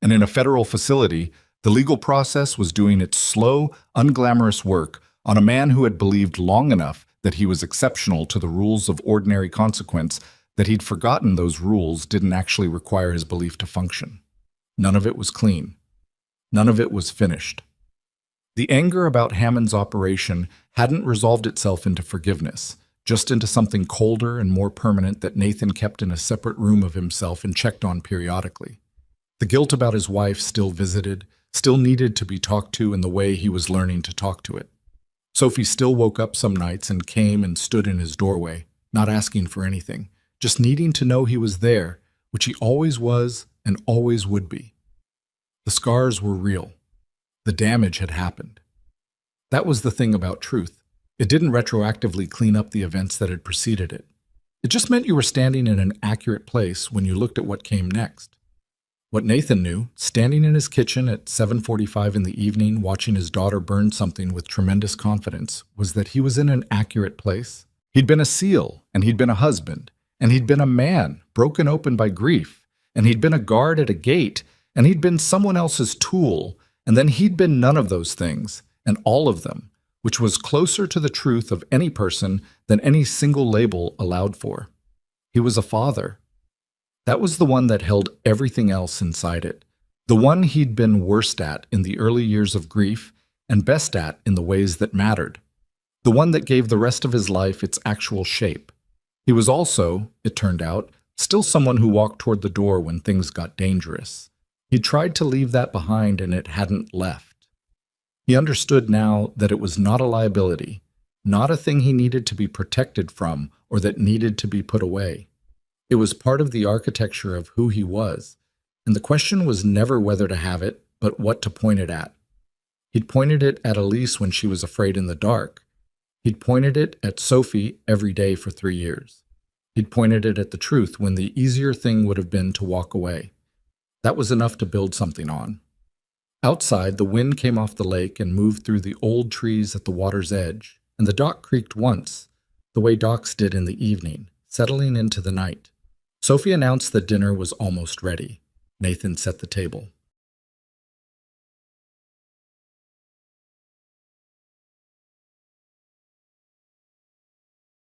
And in a federal facility, the legal process was doing its slow, unglamorous work on a man who had believed long enough that he was exceptional to the rules of ordinary consequence that he'd forgotten those rules didn't actually require his belief to function. None of it was clean. None of it was finished. The anger about Hammond's operation hadn't resolved itself into forgiveness, just into something colder and more permanent that Nathan kept in a separate room of himself and checked on periodically. The guilt about his wife still visited, still needed to be talked to in the way he was learning to talk to it. Sophie still woke up some nights and came and stood in his doorway, not asking for anything, just needing to know he was there, which he always was and always would be. The scars were real. The damage had happened. That was the thing about truth. It didn't retroactively clean up the events that had preceded it. It just meant you were standing in an accurate place when you looked at what came next. What Nathan knew, standing in his kitchen at 7:45 in the evening watching his daughter burn something with tremendous confidence, was that he was in an accurate place. He'd been a SEAL, and he'd been a husband, and he'd been a man broken open by grief, and he'd been a guard at a gate, and he'd been someone else's tool, and then he'd been none of those things, and all of them, which was closer to the truth of any person than any single label allowed for. He was a father. That was the one that held everything else inside it, the one he'd been worst at in the early years of grief and best at in the ways that mattered, the one that gave the rest of his life its actual shape. He was also, it turned out, still someone who walked toward the door when things got dangerous. He'd tried to leave that behind and it hadn't left. He understood now that it was not a liability, not a thing he needed to be protected from or that needed to be put away. It was part of the architecture of who he was, and the question was never whether to have it, but what to point it at. He'd pointed it at Elise when she was afraid in the dark. He'd pointed it at Sophie every day for 3 years. He'd pointed it at the truth when the easier thing would have been to walk away. That was enough to build something on. Outside, the wind came off the lake and moved through the old trees at the water's edge, and the dock creaked once, the way docks did in the evening, settling into the night. Sophie announced that dinner was almost ready. Nathan set the table.